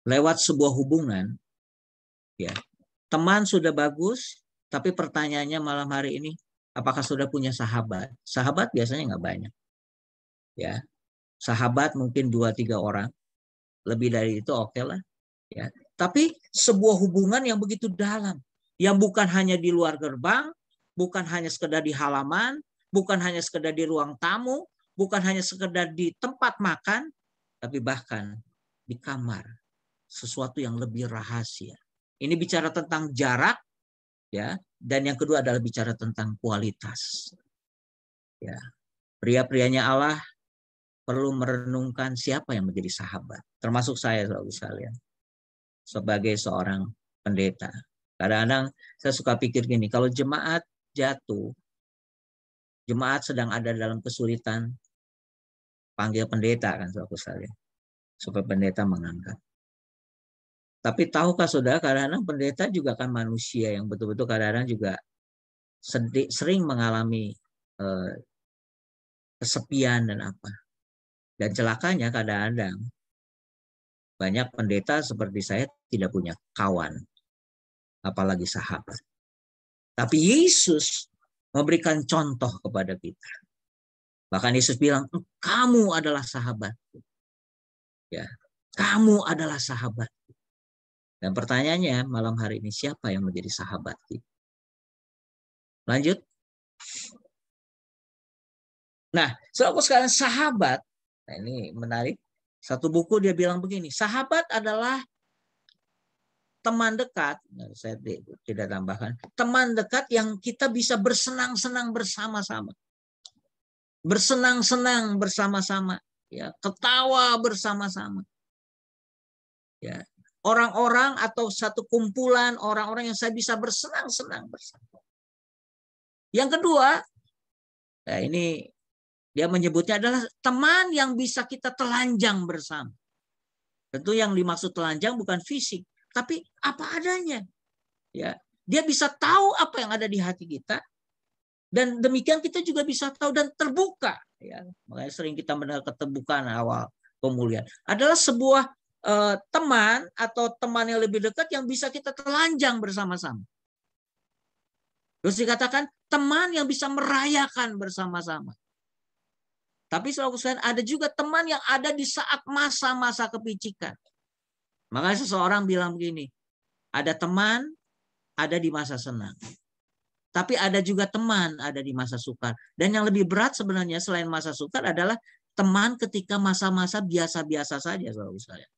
Lewat sebuah hubungan, ya. Teman sudah bagus, tapi pertanyaannya malam hari ini, apakah sudah punya sahabat? Sahabat biasanya nggak banyak. Ya. Sahabat mungkin 2-3 orang. Lebih dari itu oke lah. Ya. Tapi sebuah hubungan yang begitu dalam. Yang bukan hanya di luar gerbang, bukan hanya sekedar di halaman, bukan hanya sekedar di ruang tamu, bukan hanya sekedar di tempat makan, tapi bahkan di kamar. Sesuatu yang lebih rahasia. Ini bicara tentang jarak, ya, dan yang kedua adalah bicara tentang kualitas. Ya. Pria-prianya Allah perlu merenungkan siapa yang menjadi sahabat. Termasuk saya, saudara sekalian. Sebagai seorang pendeta. Kadang-kadang saya suka pikir gini, kalau jemaat jatuh, jemaat sedang ada dalam kesulitan, panggil pendeta kan, saudara sekalian. Supaya pendeta mengangkat. Tapi tahukah saudara, kadang-kadang pendeta juga kan manusia yang betul-betul kadang-kadang juga sering mengalami kesepian dan apa. Dan celakanya kadang-kadang banyak pendeta seperti saya tidak punya kawan, apalagi sahabat. Tapi Yesus memberikan contoh kepada kita. Bahkan Yesus bilang, kamu adalah sahabatku. Ya, kamu adalah sahabat. Dan pertanyaannya malam hari ini, siapa yang menjadi sahabat kita? Lanjut. Nah, saudaraku sekalian, sahabat, nah ini menarik. Satu buku dia bilang begini, sahabat adalah teman dekat, nah, saya tidak tambahkan, teman dekat yang kita bisa bersenang-senang bersama-sama. Bersenang-senang bersama-sama, ya, ketawa bersama-sama. Ya, orang-orang atau satu kumpulan orang-orang yang saya bisa bersenang-senang bersama. Yang kedua, nah ini dia menyebutnya adalah teman yang bisa kita telanjang bersama. Tentu yang dimaksud telanjang bukan fisik, tapi apa adanya. Ya, dia bisa tahu apa yang ada di hati kita, dan demikian kita juga bisa tahu dan terbuka. Ya, makanya sering kita mendengar keterbukaan awal pemulihan. Adalah sebuah teman atau teman yang lebih dekat yang bisa kita telanjang bersama-sama. Terus dikatakan teman yang bisa merayakan bersama-sama. Tapi saudara sekalian, ada juga teman yang ada di saat masa-masa kepicikan. Makanya seseorang bilang begini, ada teman ada di masa senang. Tapi ada juga teman ada di masa sukar. Dan yang lebih berat sebenarnya selain masa sukar adalah teman ketika masa-masa biasa-biasa saja, saudara sekalian.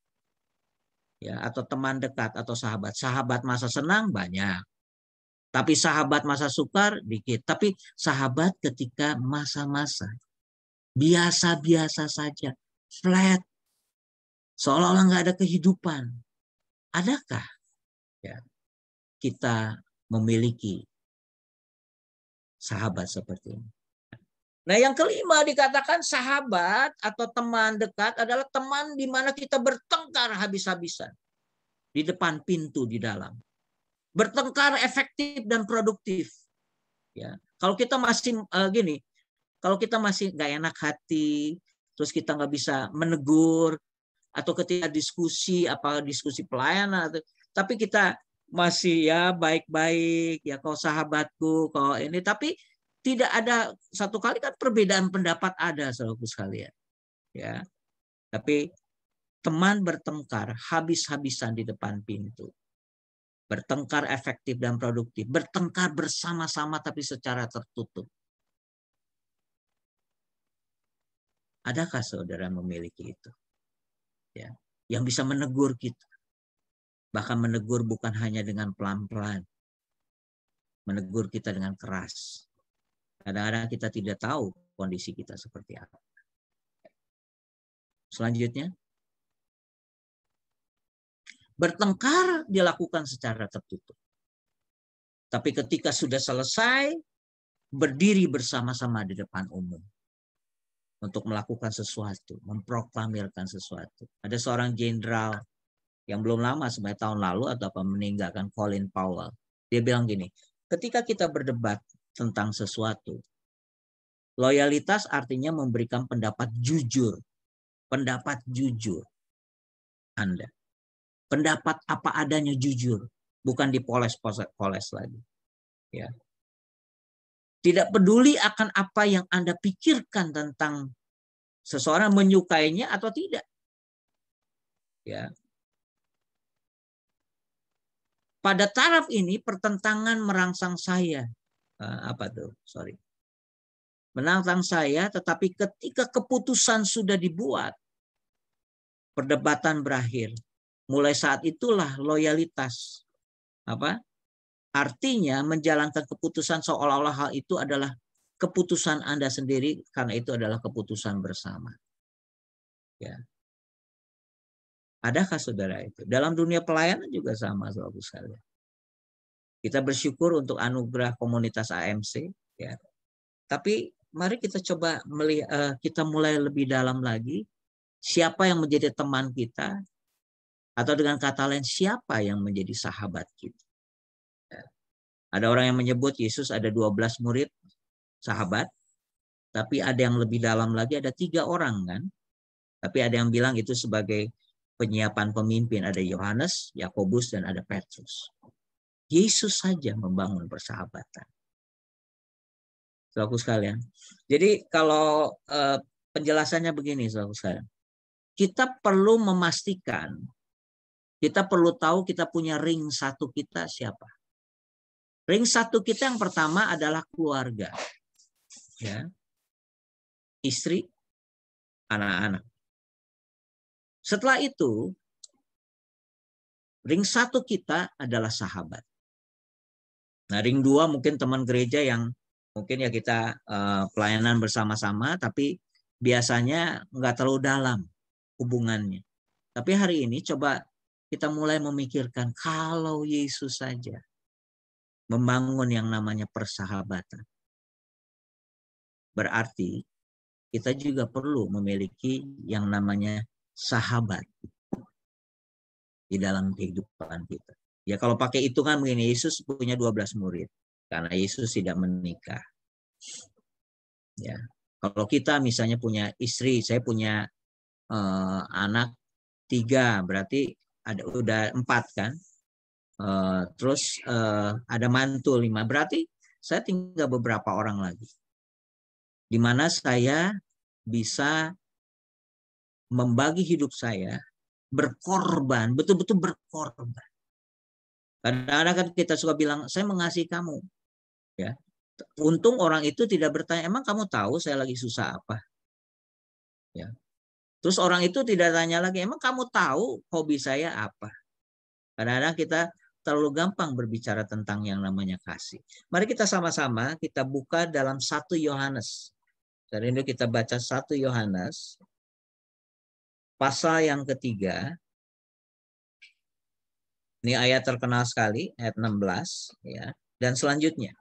Ya, atau teman dekat atau sahabat. Sahabat masa senang banyak. Tapi sahabat masa sukar dikit. Tapi sahabat ketika masa-masa biasa-biasa saja, flat, seolah-olah nggak ada kehidupan. Adakah ya, kita memiliki sahabat seperti ini? Nah, yang kelima dikatakan sahabat atau teman dekat adalah teman di mana kita bertengkar habis-habisan di depan pintu di dalam. Bertengkar efektif dan produktif. Ya, kalau kita masih gini. Kalau kita masih nggak enak hati, terus kita nggak bisa menegur, atau ketika diskusi, apa diskusi pelayanan, tapi kita masih ya baik-baik, ya kau sahabatku, kau ini, tapi tidak ada satu kali kan perbedaan pendapat ada, saudaraku sekalian, ya. Tapi teman bertengkar habis-habisan di depan pintu, bertengkar efektif dan produktif, bertengkar bersama-sama tapi secara tertutup. Adakah saudara memiliki itu? Ya, yang bisa menegur kita. Bahkan menegur bukan hanya dengan pelan-pelan. Menegur kita dengan keras. Kadang-kadang kita tidak tahu kondisi kita seperti apa. Selanjutnya, bertengkar dilakukan secara tertutup. Tapi ketika sudah selesai, berdiri bersama-sama di depan umum. Untuk melakukan sesuatu, memproklamirkan sesuatu. Ada seorang jenderal yang belum lama, sebenarnya tahun lalu atau apa, meninggalkan, Colin Powell. Dia bilang gini, ketika kita berdebat tentang sesuatu, loyalitas artinya memberikan pendapat jujur. Pendapat jujur Anda. Pendapat apa adanya jujur, bukan dipoles-poles lagi. Ya. Tidak peduli akan apa yang Anda pikirkan tentang seseorang, menyukainya atau tidak. Ya. Pada taraf ini pertentangan merangsang saya. Menantang saya, tetapi ketika keputusan sudah dibuat, perdebatan berakhir. Mulai saat itulah loyalitas artinya menjalankan keputusan seolah-olah hal itu adalah keputusan Anda sendiri, karena itu adalah keputusan bersama. Ya. Adakah saudara itu? Dalam dunia pelayanan juga sama, saudara sekalian. Kita bersyukur untuk anugerah komunitas AMC, ya. Tapi mari kita coba kita mulai lebih dalam lagi. Siapa yang menjadi teman kita? Atau dengan kata lain, siapa yang menjadi sahabat kita? Ada orang yang menyebut Yesus ada 12 murid sahabat, tapi ada yang lebih dalam lagi, ada 3 orang kan. Tapi ada yang bilang itu sebagai penyiapan pemimpin, ada Yohanes, Yakobus, dan ada Petrus. Yesus saja membangun persahabatan. Saudaraku sekalian. Jadi kalau penjelasannya begini, saudaraku sekalian. Kita perlu memastikan, kita perlu tahu kita punya ring satu kita siapa. Ring satu kita yang pertama adalah keluarga. Ya. Istri, anak-anak. Setelah itu, ring satu kita adalah sahabat. Nah, ring 2 mungkin teman gereja yang mungkin ya kita pelayanan bersama-sama, tapi biasanya nggak terlalu dalam hubungannya. Tapi hari ini coba kita mulai memikirkan kalau Yesus saja membangun yang namanya persahabatan. Berarti kita juga perlu memiliki yang namanya sahabat di dalam kehidupan kita. Ya kalau pakai hitungan begini, Yesus punya 12 murid karena Yesus tidak menikah. Ya, kalau kita misalnya punya istri, saya punya anak 3, berarti udah 4 kan. Terus ada mantu 5, berarti saya tinggal beberapa orang lagi. Di mana saya bisa membagi hidup saya, berkorban, betul-betul berkorban. Kadang-kadang kan kita suka bilang, saya mengasihi kamu. Ya. Untung orang itu tidak bertanya, emang kamu tahu saya lagi susah apa? Ya. Terus orang itu tidak tanya lagi, emang kamu tahu hobi saya apa? Kadang-kadang kita terlalu gampang berbicara tentang yang namanya kasih. Mari kita sama-sama kita buka dalam 1 Yohanes. Hari ini kita baca 1 Yohanes pasal yang ketiga. Ini ayat terkenal sekali, ayat 16 ya. Dan selanjutnya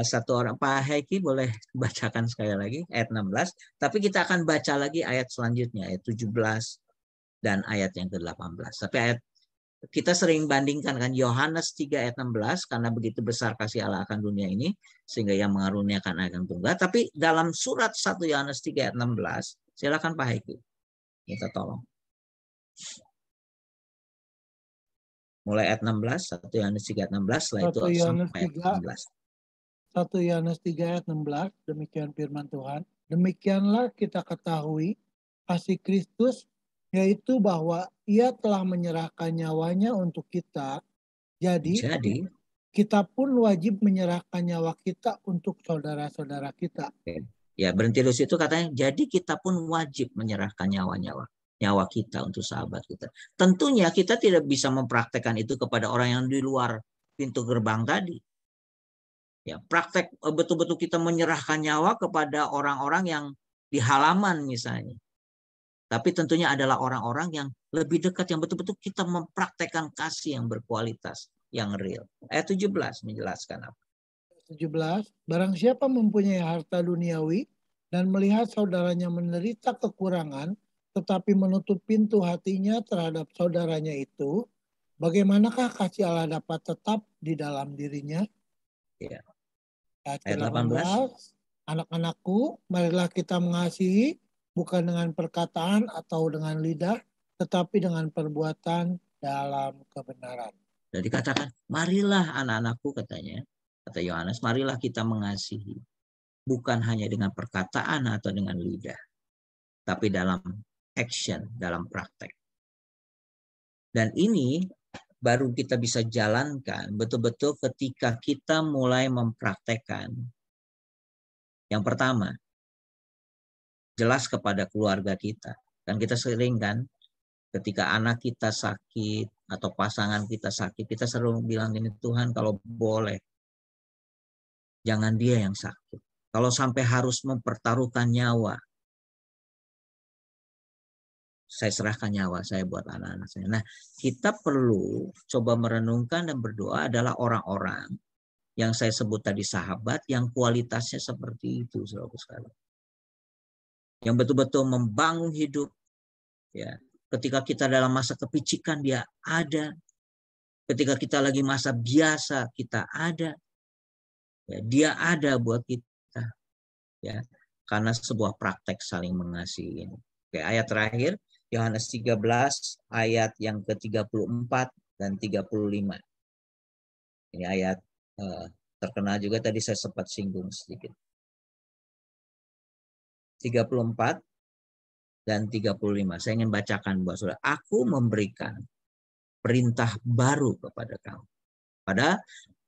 satu orang, Pak Heki boleh bacakan sekali lagi ayat 16, tapi kita akan baca lagi ayat selanjutnya, ayat 17 dan ayat yang ke-18. Tapi ayat kita sering bandingkan kan Yohanes 3 ayat 16, karena begitu besar kasih Allah akan dunia ini sehingga yang mengaruniakan akan tunggal. Tapi dalam surat 1 Yohanes 3 ayat 16, silakan Pak Heki. Kita tolong. Mulai ayat 16, 1 Yohanes 3 ayat 16, setelah itu sampai ayat 16.
1 Yohanes 3 ayat 16, demikian firman Tuhan. Demikianlah kita ketahui kasih Kristus, yaitu bahwa Ia telah menyerahkan nyawanya untuk kita. Jadi kita pun wajib menyerahkan nyawa kita untuk saudara-saudara kita.
Ya, berhenti di situ katanya, jadi kita pun wajib menyerahkan nyawa kita untuk sahabat kita. Tentunya kita tidak bisa mempraktekkan itu kepada orang yang di luar pintu gerbang tadi. Ya, praktek betul-betul kita menyerahkan nyawa kepada orang-orang yang di halaman misalnya. Tapi tentunya adalah orang-orang yang lebih dekat, yang betul-betul kita mempraktekkan kasih yang berkualitas, yang real. Ayat 17 menjelaskan apa?
17, barang siapa mempunyai harta duniawi dan melihat saudaranya menderita kekurangan, tetapi menutup pintu hatinya terhadap saudaranya itu, bagaimanakah kasih Allah dapat tetap di dalam dirinya?
Ya.
Ayat 18, anak-anakku, marilah kita mengasihi, bukan dengan perkataan atau dengan lidah, tetapi dengan perbuatan dalam kebenaran.
Jadi katakan, marilah anak-anakku katanya, kata Yohanes, marilah kita mengasihi. Bukan hanya dengan perkataan atau dengan lidah, tapi dalam action, dalam praktek. Dan ini baru kita bisa jalankan betul-betul ketika kita mulai mempraktekkan. Yang pertama, jelas kepada keluarga kita. Dan kita sering kan, ketika anak kita sakit atau pasangan kita sakit, kita selalu bilang ini, Tuhan kalau boleh, jangan dia yang sakit. Kalau sampai harus mempertaruhkan nyawa, saya serahkan nyawa saya buat anak-anak saya. Nah, kita perlu coba merenungkan dan berdoa adalah orang-orang yang saya sebut tadi sahabat, yang kualitasnya seperti itu, saudara sekalian. Yang betul-betul membangun hidup, ya. Ketika kita dalam masa kepicikan dia ada, Ketika kita lagi masa biasa, kita ada. Ya, dia ada buat kita. Ya, karena sebuah praktek saling mengasihi ini. Oke, ayat terakhir, Yohanes 13, ayat yang ke-34 dan 35. Ini ayat terkenal juga, tadi saya sempat singgung sedikit. 34 dan 35. Saya ingin bacakan buat saudara. Aku memberikan perintah baru kepada kamu. Padahal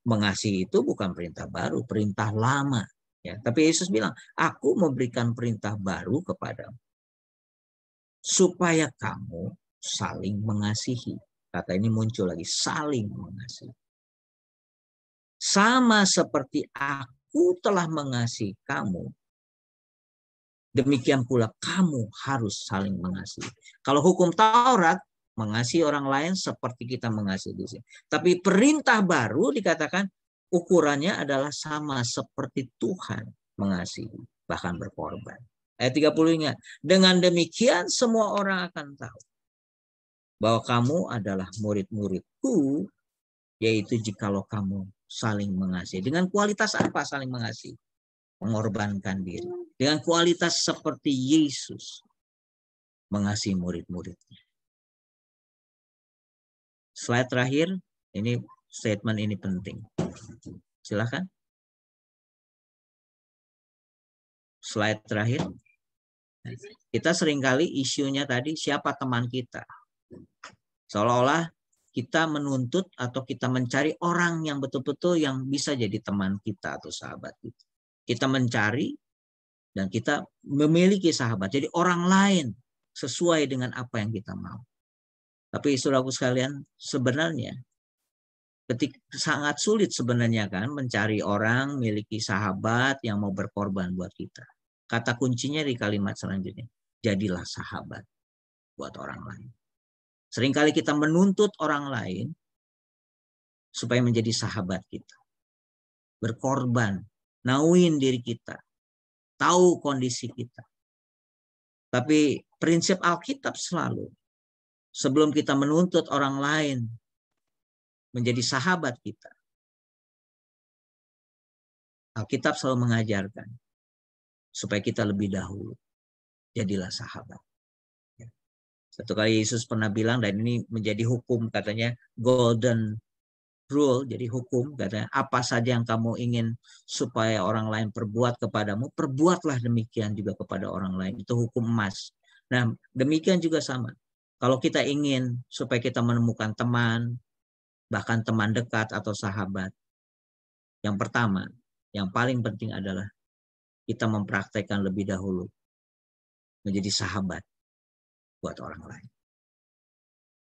mengasihi itu bukan perintah baru, perintah lama. Ya, tapi Yesus bilang, aku memberikan perintah baru kepadamu. Supaya kamu saling mengasihi. Kata ini muncul lagi, saling mengasihi. Sama seperti aku telah mengasihi kamu, demikian pula kamu harus saling mengasihi. Kalau hukum Taurat, mengasihi orang lain seperti kita mengasihi diri. Tapi perintah baru dikatakan ukurannya adalah sama seperti Tuhan mengasihi, bahkan berkorban. Ayat 30-nya, dengan demikian semua orang akan tahu bahwa kamu adalah murid-muridku, yaitu jikalau kamu saling mengasihi. Dengan kualitas apa saling mengasihi? Mengorbankan diri. Dengan kualitas seperti Yesus mengasihi murid-muridnya. Slide terakhir, ini statement ini penting. Silakan. Slide terakhir. Kita seringkali isunya tadi siapa teman kita. Seolah-olah kita menuntut atau kita mencari orang yang betul-betul yang bisa jadi teman kita atau sahabat kita. Kita mencari dan kita memiliki sahabat. Jadi orang lain sesuai dengan apa yang kita mau. Tapi saudaraku sekalian, sebenarnya sangat sulit sebenarnya kan mencari orang memiliki sahabat yang mau berkorban buat kita. Kata kuncinya di kalimat selanjutnya, jadilah sahabat buat orang lain. Seringkali kita menuntut orang lain supaya menjadi sahabat kita. Berkorban, nauin diri kita, tahu kondisi kita. Tapi prinsip Alkitab selalu, sebelum kita menuntut orang lain menjadi sahabat kita, Alkitab selalu mengajarkan supaya kita lebih dahulu jadilah sahabat. Satu kali Yesus pernah bilang, dan ini menjadi hukum katanya, golden rule, jadi hukum katanya, apa saja yang kamu ingin supaya orang lain perbuat kepadamu, perbuatlah demikian juga kepada orang lain. Itu hukum emas. Nah, demikian juga sama. Kalau kita ingin supaya kita menemukan teman, bahkan teman dekat atau sahabat, yang pertama, yang paling penting adalah kita mempraktekkan lebih dahulu menjadi sahabat buat orang lain.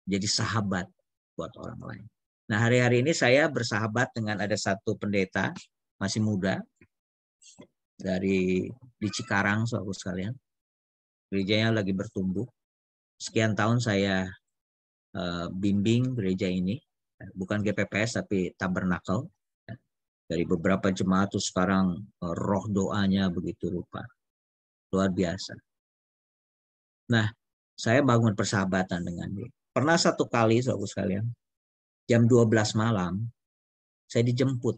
Jadi sahabat buat orang lain. Nah, hari-hari ini saya bersahabat dengan ada satu pendeta masih muda di Cikarang, saudara sekalian. Gerejanya lagi bertumbuh. Sekian tahun saya bimbing gereja ini, bukan GPPS tapi Tabernacle. Dari beberapa jemaat tuh sekarang roh doanya begitu rupa. Luar biasa. Nah, saya bangun persahabatan dengan dia. Pernah satu kali, saudara sekalian, jam 12 malam, saya dijemput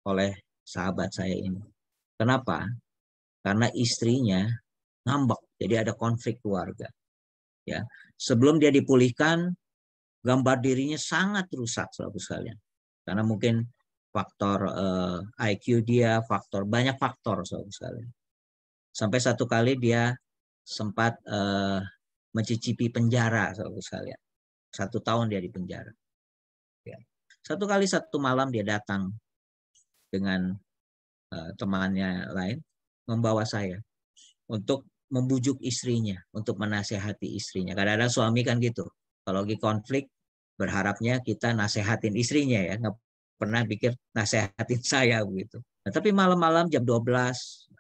oleh sahabat saya ini. Kenapa? Karena istrinya ngambek, jadi ada konflik keluarga. Ya, sebelum dia dipulihkan, gambar dirinya sangat rusak, saudara sekalian. Karena mungkin faktor IQ dia, banyak faktor, saudara sekalian. Sampai satu kali dia sempat mencicipi penjara, saudara sekalian. 1 tahun dia di penjara. Ya. Satu malam dia datang dengan temannya lain, membawa saya untuk membujuk istrinya, untuk menasehati istrinya. Kadang-kadang suami kan gitu, kalau lagi konflik, berharapnya kita nasehatin istrinya ya, nggak pernah pikir nasehatin saya begitu. Nah, tapi malam-malam jam 12,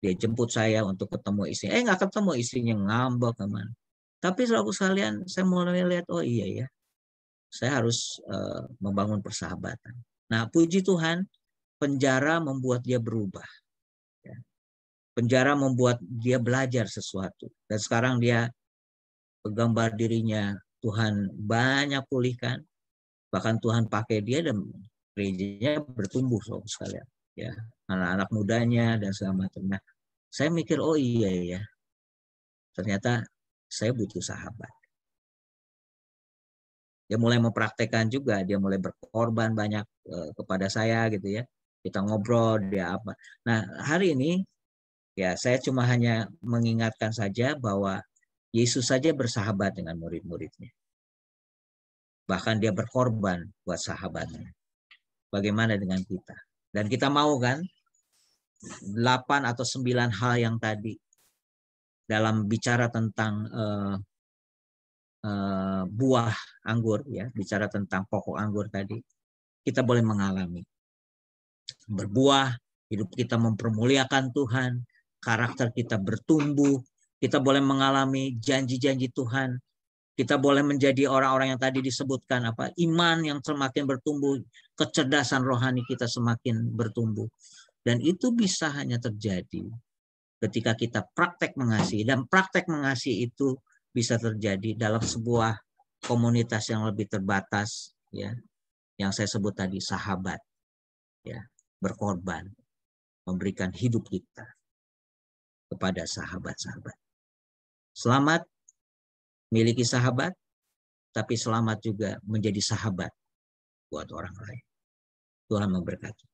dia jemput saya untuk ketemu istrinya. Nggak ketemu, istrinya ngambek kemana. Tapi saudara sekalian, saya mulai lihat, oh iya ya, saya harus membangun persahabatan. Nah, puji Tuhan, penjara membuat dia berubah. Ya. Penjara membuat dia belajar sesuatu. Dan sekarang dia gambar dirinya Tuhan banyak pulihkan. Bahkan Tuhan pakai dia dan gerejanya bertumbuh, saudara sekalian. Ya, anak-anak mudanya dan segala macam. Nah, saya mikir, oh iya ya, ternyata saya butuh sahabat. Dia mulai mempraktekkan juga, dia mulai berkorban banyak kepada saya gitu ya. Kita ngobrol, dia apa. Nah, hari ini ya saya cuma hanya mengingatkan saja bahwa Yesus saja bersahabat dengan murid-muridnya. Bahkan dia berkorban buat sahabatnya. Bagaimana dengan kita? Dan kita mau kan 8 atau 9 hal yang tadi dalam bicara tentang buah anggur, ya, bicara tentang pokok anggur tadi, kita boleh mengalami berbuah, hidup kita mempermuliakan Tuhan, karakter kita bertumbuh, kita boleh mengalami janji-janji Tuhan, kita boleh menjadi orang-orang yang tadi disebutkan apa, iman yang semakin bertumbuh, kecerdasan rohani kita semakin bertumbuh, dan itu bisa hanya terjadi ketika kita praktek mengasihi, dan praktek mengasihi itu bisa terjadi dalam sebuah komunitas yang lebih terbatas, ya, yang saya sebut tadi sahabat, ya, berkorban, memberikan hidup kita kepada sahabat-sahabat. Selamat miliki sahabat, tapi selamat juga menjadi sahabat buat orang lain. Tuhan memberkati.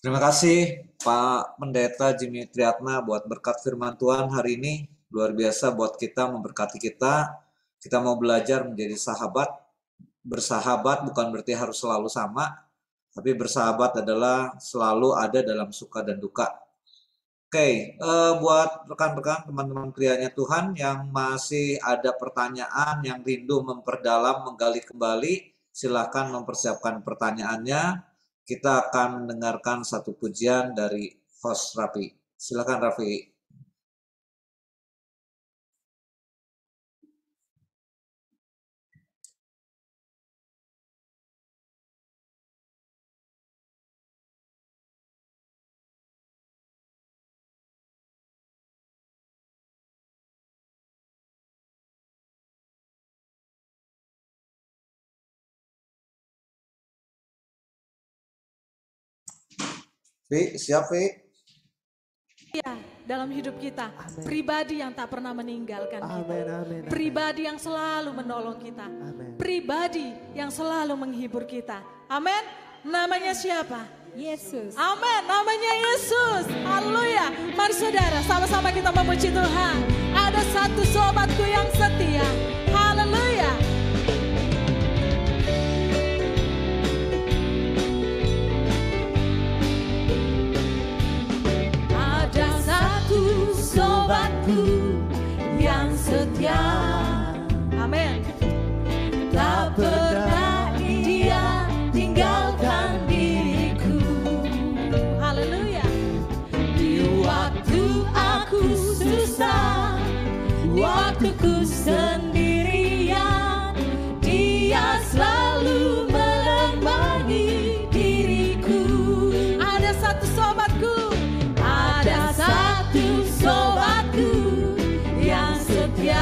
Terima kasih Pak Pendeta Jimmy Triatna buat berkat firman Tuhan hari ini. Luar biasa buat kita, memberkati kita. Kita mau belajar menjadi sahabat. Bersahabat bukan berarti harus selalu sama, tapi bersahabat adalah selalu ada dalam suka dan duka. Oke, buat rekan-rekan, teman-teman prianya Tuhan yang masih ada pertanyaan, yang rindu memperdalam, menggali kembali, silakan mempersiapkan pertanyaannya. Kita akan mendengarkan satu pujian dari host Raffi. Silakan Raffi. Siap, Vi?
Ya, dalam hidup kita, amen. Pribadi yang tak pernah meninggalkan kita, amen. Pribadi yang selalu menolong kita, amen. Pribadi yang selalu menghibur kita, amin. Namanya siapa? Yesus. Amin, namanya Yesus. Haleluya. Mari saudara, sama-sama kita memuji Tuhan. Ada satu sobatku yang setia. Haleluya. Sobatku yang setia, amin. Tak pernah dia tinggalkan diriku, haleluya. Di waktu aku susah, waktuku sendirian, dia selalu menemani diriku. Ada satu sobatku, ada satu sobatku yang setia,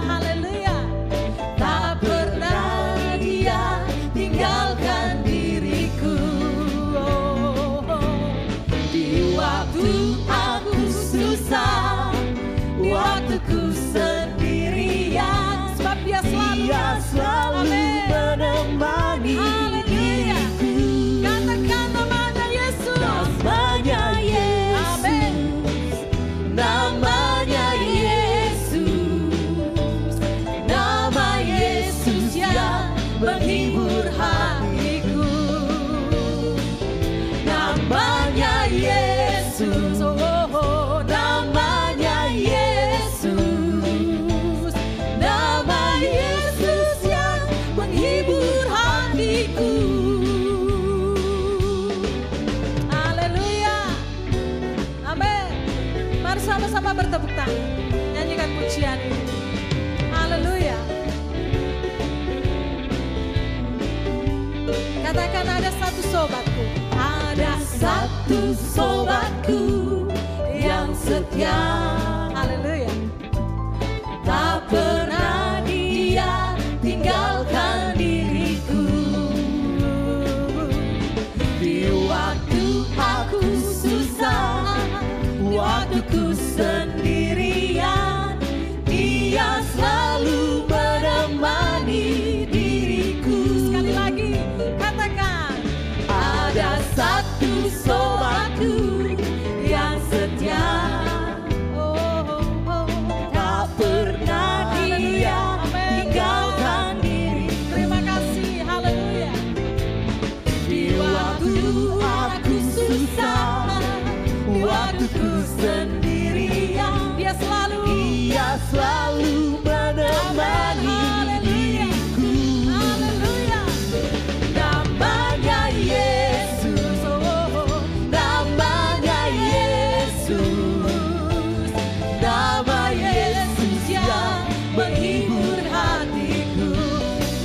haleluya. Tak pernah dia tinggalkan diriku. Di waktu aku susah, waktuku sendirian, sebab dia selalu menemani diriku. Katakan namanya Yesus, namanya Yesus. Amin. Namanya Yesus, nama Yesus yang menghibur hatiku. Namanya Yesus, oh, namanya Yesus, nama Yesus yang menghibur hatiku. Haleluya, amin. Mari sama-sama bertepuk tangan, nyanyikan pujian ini. Haleluya. Katakan ada satu sobatku, ada satu sobatku yang setia. Haleluya. waktuku sendirian. Dia selalu
menemani diriku.
Haleluya.
Namanya Yesus, namanya Yesus, nama Yesus yang menghibur hatiku.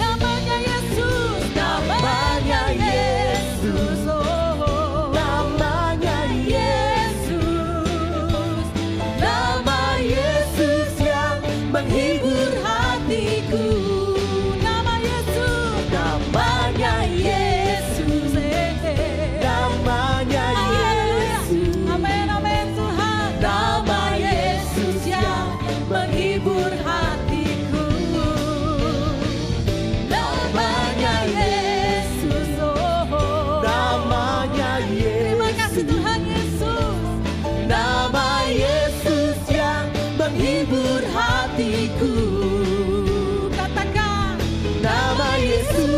Namanya Yesus,
Namanya Yesus, namanya Yesus, nama Yesus yang menghibur hatiku.
nama Yesus,
Namanya Yesus, namanya Yesus,
amin amin Tuhan.
nama Yesus yang menghibur hatiku. Namanya Yesus, namanya
Terima kasih
Yesus,
Tuhan Yesus.
nama Yesus yang menghibur hatiku.
Katakan
Nama Yesus,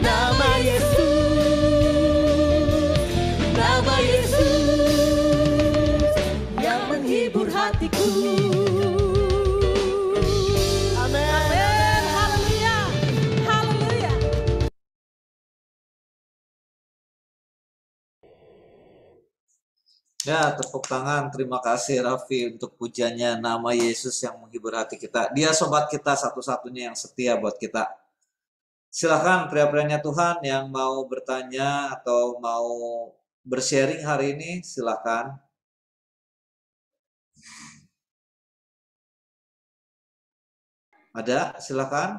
nama Yesus, nama Yesus yang menghibur hatiku. Amin.
amin. Haleluya. Haleluya.
Ya, tepuk tangan. Terima kasih Raffi untuk pujiannya, nama Yesus yang menghibur hati kita. Dia sobat kita satu-satunya yang setia buat kita. Silakan pria-prianya Tuhan yang mau bertanya atau mau bersharing hari ini, silakan. Ada? Silakan.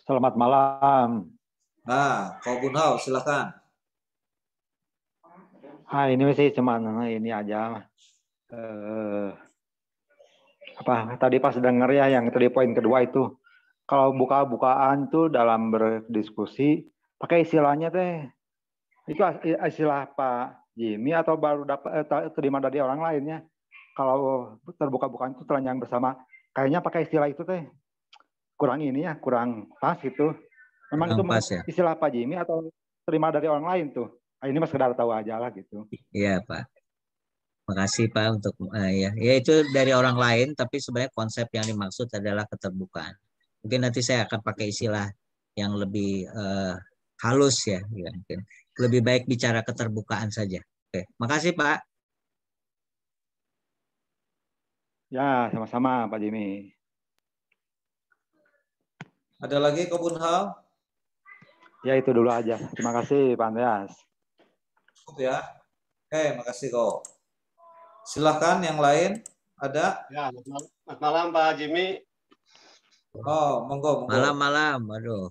Selamat malam.
Nah, Kau Bunhau, silakan.
Ini sih cuman ini aja. Tadi pas denger ya yang tadi poin kedua itu, kalau buka-bukaan tuh dalam berdiskusi pakai istilahnya teh itu istilah Pak Jimmy atau baru dapat terima dari orang lainnya. Kalau terbuka-bukaan itu telanjang bersama, kayaknya pakai istilah itu teh kurang ini ya, kurang pas gitu. Memang
Kurang
itu
pas ya?
istilah Pak Jimmy atau terima dari orang lain tuh? Ini mas sekedar tahu aja lah gitu.
Iya Pak. Makasih Pak untuk ya itu dari orang lain, tapi sebenarnya konsep yang dimaksud adalah keterbukaan. Mungkin nanti saya akan pakai istilah yang lebih halus ya, mungkin lebih baik bicara keterbukaan saja. Oke, makasih Pak.
Ya, sama-sama Pak Jimmy.
Ada lagi Kau Bunhau?
Ya itu dulu aja. Terima kasih Pak Andreas.
Cukup ya. Oke, makasih kok. Silakan yang lain. Ada?
Ya, selamat malam Pak Jimmy.
Oh, monggo.
Malam-malam, aduh.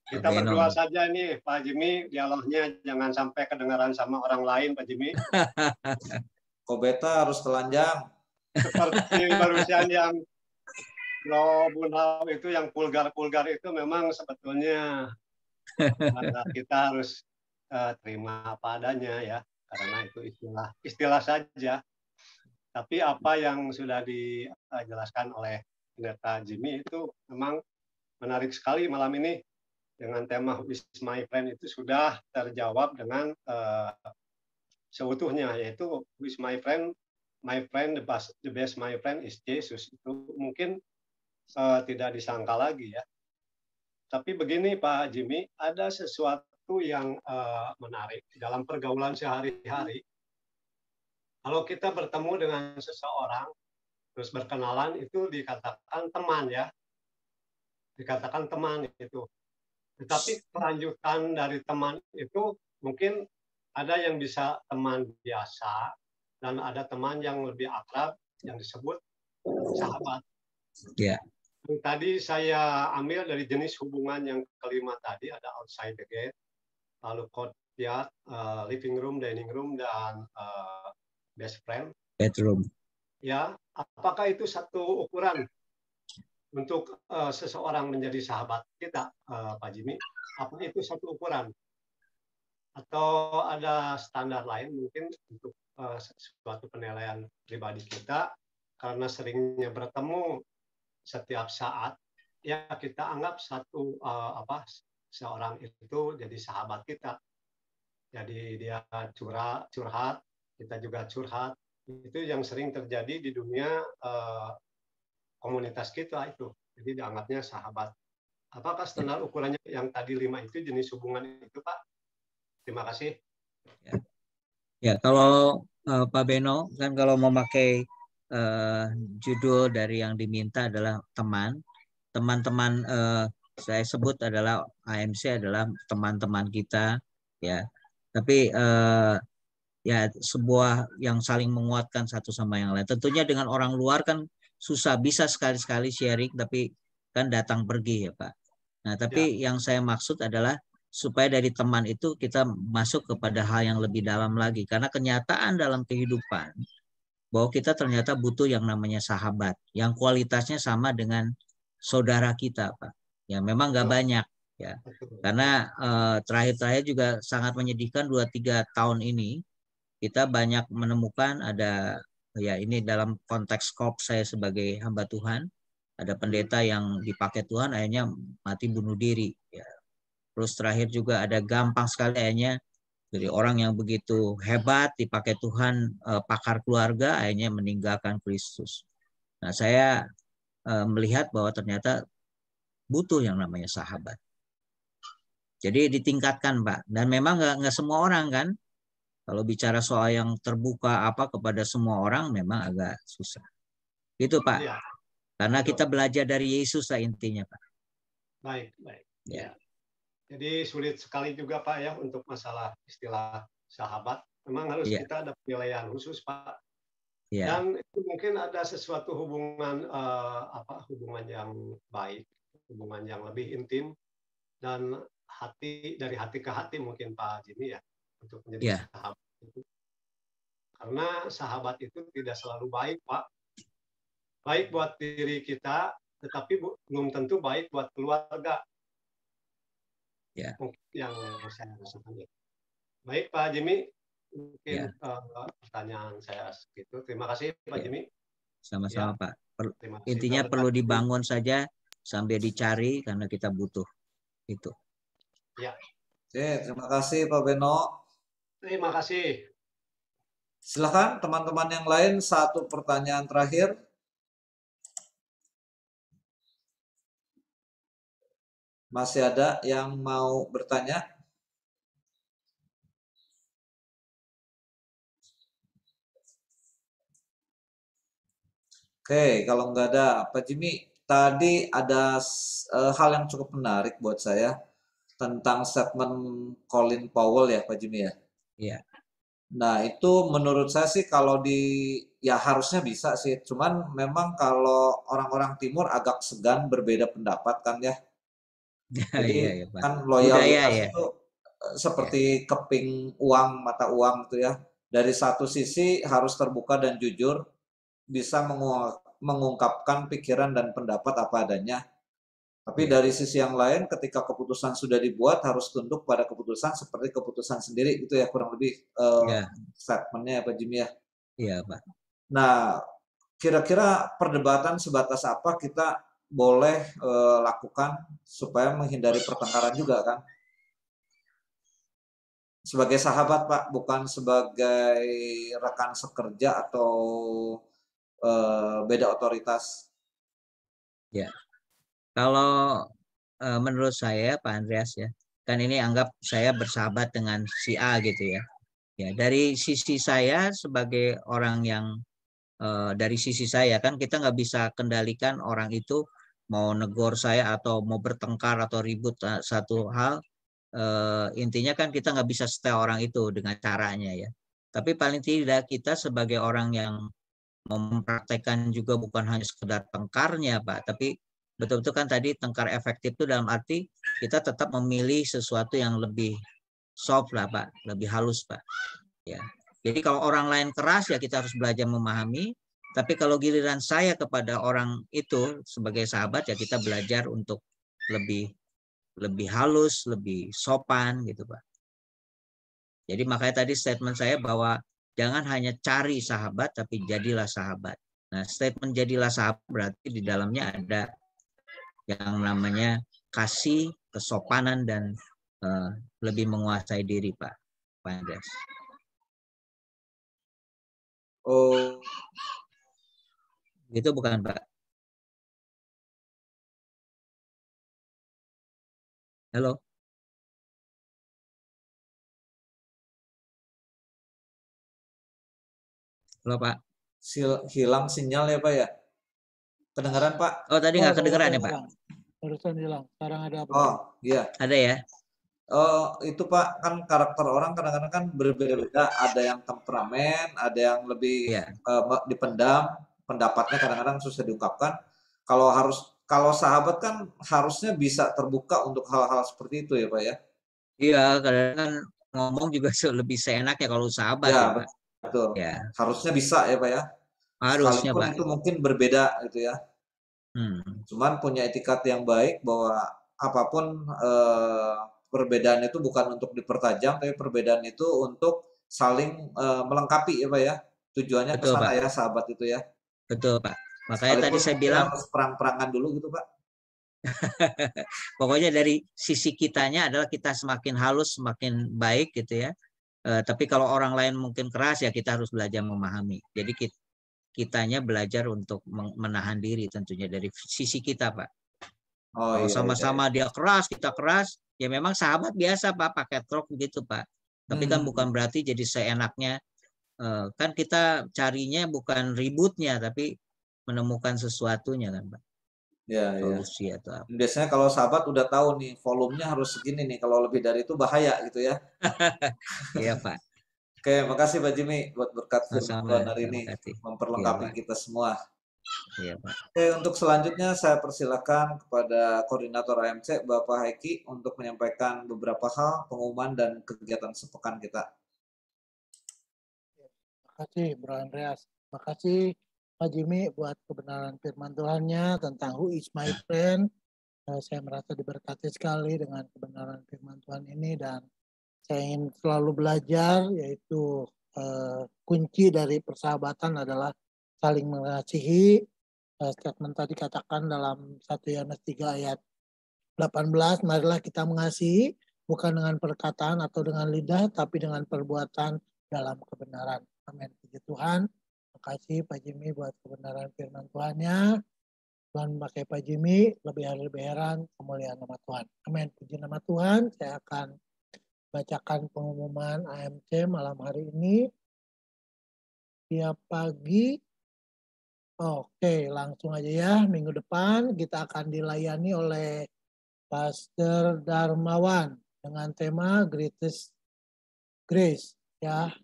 Kita berdua saja nih Pak Jimmy, dialognya jangan sampai kedengaran sama orang lain Pak Jimmy.
Kok beta harus telanjang?
Seperti barusan yang Bro Bunhau itu yang vulgar-vulgar itu memang sebetulnya kita harus terima apa adanya ya, karena itu istilah saja. Tapi apa yang sudah dijelaskan oleh Pendeta Jimmy itu memang menarik sekali malam ini dengan tema Who is my friend itu sudah terjawab dengan seutuhnya, yaitu Who is my friend the best my friend is Jesus. Itu mungkin tidak disangka lagi ya. Tapi begini Pak Jimmy, ada sesuatu yang menarik dalam pergaulan sehari-hari. Kalau kita bertemu dengan seseorang, terus berkenalan, itu dikatakan teman ya. Dikatakan teman itu. Tetapi kelanjutan dari teman itu mungkin ada yang bisa teman biasa, dan ada teman yang lebih akrab, yang disebut sahabat.
Ya.
Tadi saya ambil dari jenis hubungan yang kelima tadi, ada outside the gate, lalu courtyard, living room, dining room, dan best friend.
Bedroom.
Ya, apakah itu satu ukuran untuk seseorang menjadi sahabat kita, Pak Jimmy? Apa itu satu ukuran? Atau ada standar lain mungkin untuk suatu penilaian pribadi kita, karena seringnya bertemu setiap saat, ya kita anggap seorang itu jadi sahabat kita. Jadi dia curhat, kita juga curhat. Itu yang sering terjadi di dunia komunitas kita itu. Jadi dianggapnya sahabat. Apakah standar ukurannya yang tadi 5 itu jenis hubungan itu, Pak? Terima kasih.
Ya, kalau Pak Beno kan kalau memakai judul dari yang diminta adalah teman-teman saya sebut adalah AMC adalah teman-teman kita, ya. Tapi ya sebuah yang saling menguatkan satu sama yang lain. Tentunya dengan orang luar kan susah, bisa sekali-sekali sharing, tapi kan datang pergi ya Pak. Nah, tapi yang saya maksud adalah supaya dari teman itu kita masuk kepada hal yang lebih dalam lagi. Karena kenyataan dalam kehidupan bahwa kita ternyata butuh yang namanya sahabat, yang kualitasnya sama dengan saudara kita, Pak. Ya memang nggak banyak, ya. Karena terakhir-terakhir juga sangat menyedihkan 2-3 tahun ini, kita banyak menemukan ada, ya ini dalam konteks skop saya sebagai hamba Tuhan, ada pendeta yang dipakai Tuhan akhirnya mati bunuh diri, ya. Terus terakhir juga ada gampang sekali akhirnya dari orang yang begitu hebat dipakai Tuhan, pakar keluarga akhirnya meninggalkan Kristus. Nah, saya melihat bahwa ternyata butuh yang namanya sahabat. Jadi ditingkatkan, Pak. Dan memang nggak semua orang kan. Kalau bicara soal yang terbuka apa kepada semua orang memang agak susah. Gitu, Pak. Ya. Karena kita belajar dari Yesus lah intinya, Pak.
Baik. Ya. Jadi sulit sekali juga Pak ya untuk masalah istilah sahabat. Memang harus kita ada penilaian khusus Pak. Dan itu mungkin ada sesuatu hubungan hubungan yang baik, hubungan yang lebih intim dan dari hati ke hati mungkin Pak Jimmy ya untuk menjadi sahabat itu. Karena sahabat itu tidak selalu baik Pak. Baik buat diri kita, tetapi belum tentu baik buat keluarga.
Ya.
Yang saya rasakan. Baik Pak Jimmy, mungkin pertanyaan saya segitu. Terima kasih Pak Jimmy.
Sama-sama Pak. Intinya perlu dibangun saja sambil dicari karena kita butuh itu.
Ya.
Oke, terima kasih Pak Beno.
Terima kasih.
Silakan teman-teman yang lain, satu pertanyaan terakhir. Masih ada yang mau bertanya? Oke, kalau nggak ada, Pak Jimmy, tadi ada hal yang cukup menarik buat saya tentang statement Colin Powell ya, Pak Jimmy ya?
Iya.
Nah, itu menurut saya sih kalau ya harusnya bisa sih. Cuman memang kalau orang-orang timur agak segan berbeda pendapat kan ya. Jadi kan loyalitas itu seperti keping uang, mata uang gitu ya. Dari satu sisi harus terbuka dan jujur, bisa mengungkapkan pikiran dan pendapat apa adanya. Tapi dari sisi yang lain ketika keputusan sudah dibuat harus tunduk pada keputusan seperti keputusan sendiri gitu ya, kurang lebih statementnya ya Pak Jimmy ya.
Iya Pak.
Nah, kira-kira perdebatan sebatas apa kita boleh lakukan supaya menghindari pertengkaran juga kan? Sebagai sahabat Pak, bukan sebagai rekan sekerja atau beda otoritas.
Ya, kalau menurut saya Pak Andreas ya, kan ini anggap saya bersahabat dengan si A gitu ya. Ya, dari sisi saya sebagai orang yang dari sisi saya kan kita nggak bisa kendalikan orang itu mau negor saya atau mau bertengkar atau ribut satu hal. Intinya kan kita nggak bisa setel orang itu dengan caranya ya. Tapi paling tidak kita sebagai orang yang mempraktekkan juga bukan hanya sekedar tengkarnya Pak, tapi betul-betul kan tadi tengkar efektif itu dalam arti kita tetap memilih sesuatu yang lebih soft lah Pak, lebih halus Pak. Ya. Jadi kalau orang lain keras ya kita harus belajar memahami, tapi kalau giliran saya kepada orang itu sebagai sahabat ya kita belajar untuk lebih halus, lebih sopan gitu Pak. Jadi makanya tadi statement saya bahwa jangan hanya cari sahabat tapi jadilah sahabat. Nah, statement jadilah sahabat berarti di dalamnya ada yang namanya kasih, kesopanan dan lebih menguasai diri Pak. Pak Andreas.
Oh,
Gitu bukan Pak? Halo? Halo Pak?
hilang sinyal ya Pak ya? Kedengaran Pak?
Oh tadi nggak kedengeran ya Pak?
Barusan hilang. Sekarang ada apa?
Oh iya.
Ada ya?
Oh itu Pak, kan karakter orang kadang-kadang kan berbeda-beda. Ada yang temperamen, ada yang lebih
Iya.
dipendam, pendapatnya kadang-kadang susah diungkapkan. Kalau sahabat kan harusnya bisa terbuka untuk hal-hal seperti itu ya Pak ya?
Iya, kadang kan ngomong juga lebih seenaknya kalau sahabat
Ya,
ya Pak.
betul.
Ya,
Harusnya bisa ya Pak ya?
harusnya
Sekalipun
Pak.
itu mungkin berbeda gitu ya. Cuman punya etikat yang baik bahwa apapun perbedaan itu bukan untuk dipertajam, tapi perbedaan itu untuk saling melengkapi ya Pak ya. Tujuannya ke
Betul
sana
Pak.
ya sahabat itu ya.
Betul Pak. Makanya
Sekalipun
tadi saya
mungkin
bilang,
harus perang-perangan dulu gitu Pak.
pokoknya dari sisi kitanya adalah kita semakin halus, semakin baik gitu ya. Tapi kalau orang lain mungkin keras ya kita harus belajar memahami. Jadi kitanya belajar untuk menahan diri tentunya dari sisi kita Pak.
Oh
Kalau
iya,
sama-sama dia keras, kita keras, ya memang sahabat biasa Pak, pakai truk gitu Pak. Tapi kan bukan berarti jadi seenaknya. Kan kita carinya bukan ributnya, tapi menemukan sesuatunya kan Pak.
Ya,
Solusi atau apa.
Biasanya kalau sahabat udah tahu nih volumenya harus segini nih, kalau lebih dari itu bahaya gitu ya.
Iya Pak.
Oke, makasih Pak Jimmy buat berkat firman Tuhan hari ini, memperlengkapi
Iya,
kita semua.
Iya Pak.
Oke, untuk selanjutnya saya persilakan kepada koordinator AMC Bapak Haiki untuk menyampaikan beberapa hal pengumuman dan kegiatan sepekan kita.
Terima kasih Bro Andreas. Terima kasih Pak Jimmy buat kebenaran firman Tuhannya tentang Who is my friend. Saya merasa diberkati sekali dengan kebenaran firman Tuhan ini dan saya ingin selalu belajar, yaitu kunci dari persahabatan adalah saling mengasihi. Statement tadi katakan dalam 1 Yohanes 3 ayat 18, marilah kita mengasihi bukan dengan perkataan atau dengan lidah, tapi dengan perbuatan dalam kebenaran. Amin. Puji Tuhan. Terima kasih Pak Jimmy buat kebenaran firman Tuhannya. Tuhan pakai Pak Jimmy lebih heran kemuliaan nama Tuhan. Amin. Puji nama Tuhan. Saya akan bacakan pengumuman AMC malam hari ini. Tiap pagi. Oke, langsung aja ya. Minggu depan kita akan dilayani oleh Pastor Darmawan dengan tema Greatest Grace. Ya,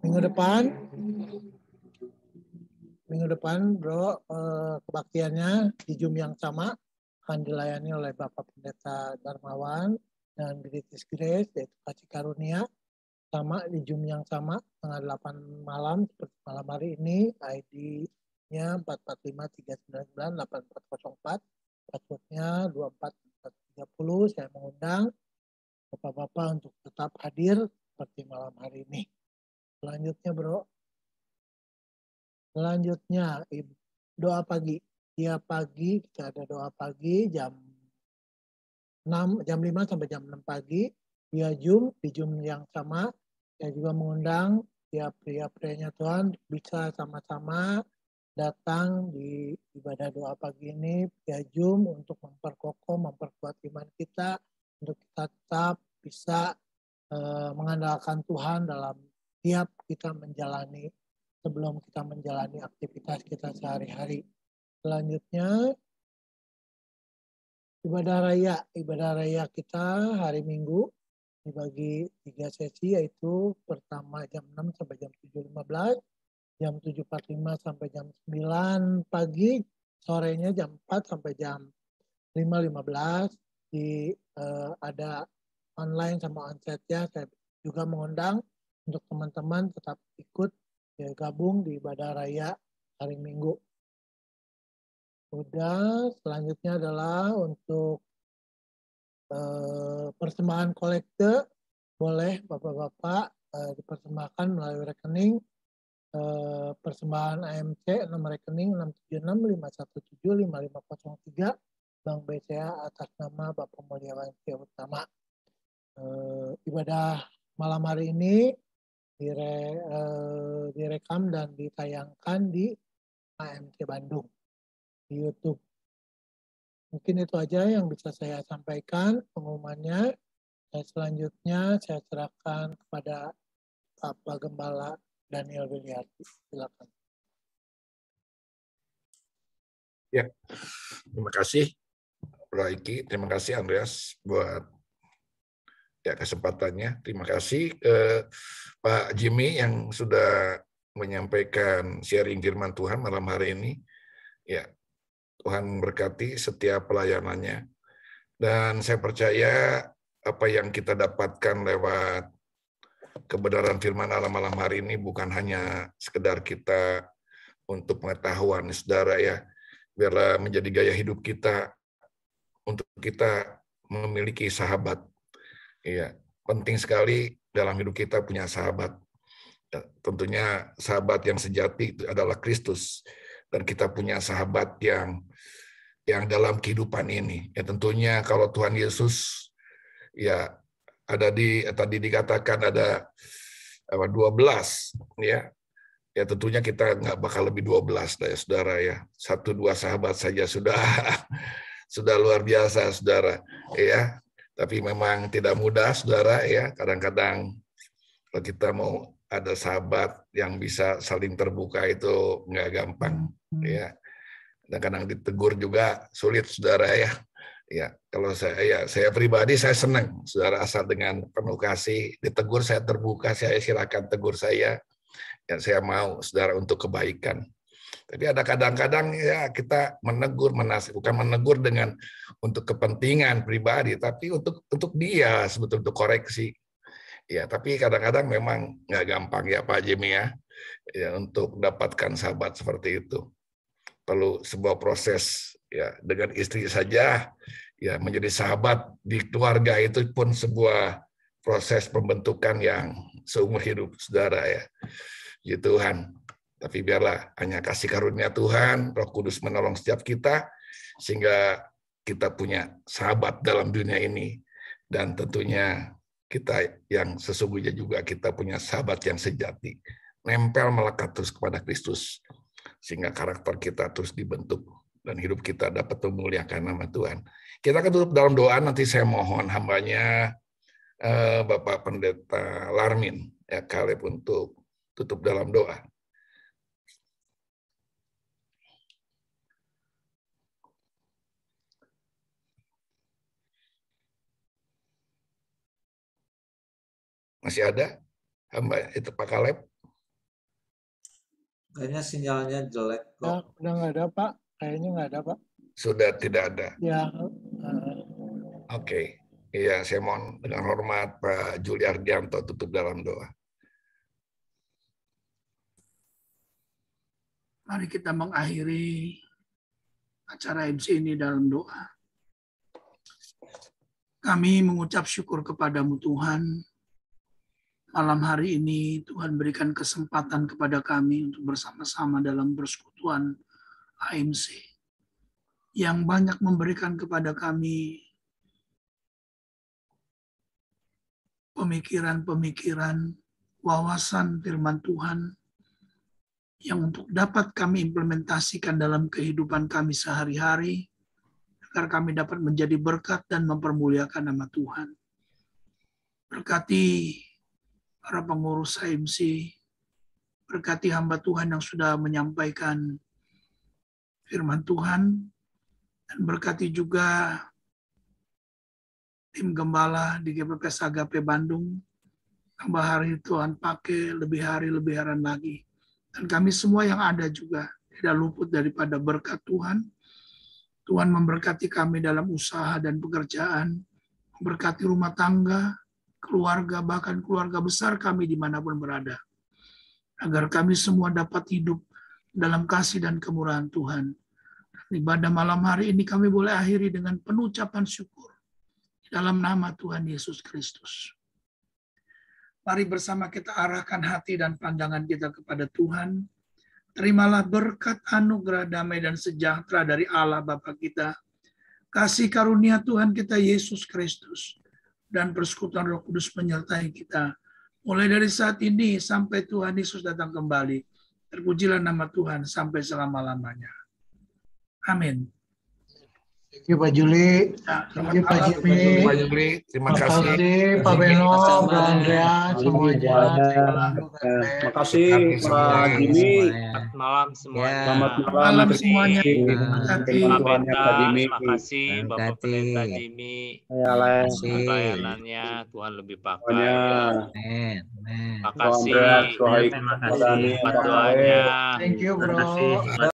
minggu depan, Bro, kebaktiannya di Zoom yang sama akan dilayani oleh Bapak Pendeta Darmawan dan Greatest Grace, yaitu kasih karunia, sama di Zoom yang sama tanggal 8 malam seperti malam hari ini. ID-nya 445399844, passwordnya 24430. Saya mengundang Bapak-bapak untuk tetap hadir seperti malam hari ini. Selanjutnya Bro, doa pagi. Tiap pagi kita ada doa pagi jam 5 sampai jam 6 pagi via Zoom, di Zoom yang sama. Saya juga mengundang tiap pria-prianya Tuhan bisa sama-sama datang di ibadah doa pagi ini via Zoom untuk memperkuat iman kita, untuk kita tetap bisa mengandalkan Tuhan dalam tiap kita sebelum kita menjalani aktivitas kita sehari-hari. Selanjutnya ibadah raya kita hari Minggu dibagi 3 sesi, yaitu pertama jam 6 sampai jam 7.15, jam 7.45 sampai jam 9 pagi, sorenya jam 4 sampai jam 5.15. Ada online sama onsite ya. Saya juga mengundang untuk teman-teman tetap ikut gabung di ibadah raya hari Minggu. Udah, selanjutnya adalah untuk persembahan kolekte, boleh Bapak-Bapak dipersembahkan melalui rekening persembahan AMC 6 rekening 67651755503 Bank BCA atas nama Bapak Mulyawan Utama. ibadah malam hari ini direkam dan ditayangkan di AMC Bandung di YouTube. Mungkin itu aja yang bisa saya sampaikan pengumumannya. Dan selanjutnya saya serahkan kepada Bapak Gembala Daniel Wiliarti. Silakan.
Ya, terima kasih Bro Iki, terima kasih Andreas buat ya kesempatannya. Terima kasih Pak Jimmy yang sudah menyampaikan sharing firman Tuhan malam hari ini. Ya, Tuhan berkati setiap pelayanannya. Dan saya percaya apa yang kita dapatkan lewat kebenaran firman Allah malam hari ini bukan hanya sekedar kita untuk pengetahuan, saudara ya. Biarlah menjadi gaya hidup kita untuk kita memiliki sahabat. Iya, penting sekali dalam hidup kita punya sahabat. Ya, tentunya sahabat yang sejati itu adalah Kristus, dan kita punya sahabat yang dalam kehidupan ini. Ya tentunya kalau Tuhan Yesus ya ada tadi dikatakan ada 12 ya. Ya tentunya kita nggak bakal lebih 12 lah ya saudara ya. 1-2 sahabat saja sudah luar biasa saudara ya. Tapi memang tidak mudah saudara ya. Kadang-kadang kalau kita mau ada sahabat yang bisa saling terbuka itu nggak gampang ya. Kadang-kadang ditegur juga sulit saudara ya. Ya, kalau saya pribadi saya senang saudara asal dengan penuh kasih ditegur, saya terbuka, saya silakan tegur saya. Ya, saya mau saudara untuk kebaikan. Tapi ada kadang-kadang ya kita menegur, bukan menegur dengan untuk kepentingan pribadi, tapi untuk dia sebetulnya untuk koreksi. Ya, tapi kadang-kadang memang nggak gampang ya Pak Jimmy ya, untuk mendapatkan sahabat seperti itu. Perlu sebuah proses ya, dengan istri saja ya menjadi sahabat di keluarga itu pun sebuah proses pembentukan yang seumur hidup saudara ya. Ya Tuhan, tapi biarlah hanya kasih karunia Tuhan, Roh Kudus menolong setiap kita sehingga kita punya sahabat dalam dunia ini, dan tentunya kita yang sesungguhnya juga kita punya sahabat yang sejati, nempel melekat terus kepada Kristus sehingga karakter kita terus dibentuk dan hidup kita dapat memuliakan nama Tuhan. Kita akan tutup dalam doa. Nanti saya mohon hambanya Bapak Pendeta Larmin ya Kaleb untuk tutup dalam doa. Masih ada hamba itu Pak Kaleb?
Kayaknya sinyalnya jelek kok.
Udah nggak ada Pak, kayaknya nggak ada Pak.
Sudah tidak ada.
Ya.
Oke. Iya, saya mohon dengan hormat Pak Juli Ardianto tutup dalam doa.
Mari kita mengakhiri acara MC ini dalam doa. Kami mengucap syukur kepadamu Tuhan. Malam hari ini Tuhan berikan kesempatan kepada kami untuk bersama-sama dalam persekutuan AMC. Yang banyak memberikan kepada kami pemikiran-pemikiran, wawasan firman Tuhan, yang untuk dapat kami implementasikan dalam kehidupan kami sehari-hari, agar kami dapat menjadi berkat dan mempermuliakan nama Tuhan. Berkati para pengurus AMC, berkati hamba Tuhan yang sudah menyampaikan firman Tuhan, dan berkati juga tim gembala di GPPS Agape Bandung, tambah hari Tuhan pakai lebih harian lagi. Dan kami semua yang ada juga tidak luput daripada berkat Tuhan. Tuhan memberkati kami dalam usaha dan pekerjaan, memberkati rumah tangga, keluarga, bahkan keluarga besar kami dimanapun berada. Agar kami semua dapat hidup dalam kasih dan kemurahan Tuhan. Ibadah malam hari ini kami boleh akhiri dengan penuh ucapan syukur. Dalam nama Tuhan Yesus Kristus. Mari bersama kita arahkan hati dan pandangan kita kepada Tuhan. Terimalah berkat anugerah damai dan sejahtera dari Allah Bapa kita. Kasih karunia Tuhan kita Yesus Kristus. dan persekutuan Roh Kudus menyertai kita. Mulai dari saat ini sampai Tuhan Yesus datang kembali. Terpujilah nama Tuhan sampai selama-lamanya. Amin.
Thank you Pak Juli, thank you Pak Jimmy,
Pak Juli, terima kasih.
Pak Beno, Pak Andrea, semuanya.
Terima kasih Pak Jimmy.
Selamat malam semuanya.
Selamat
malam semuanya.
Terima kasih Bapak Pendeta Jimmy. Pelayanannya Tuhan lebih pakai. Terima kasih. Terima kasih. Doanya.
Thank you bro.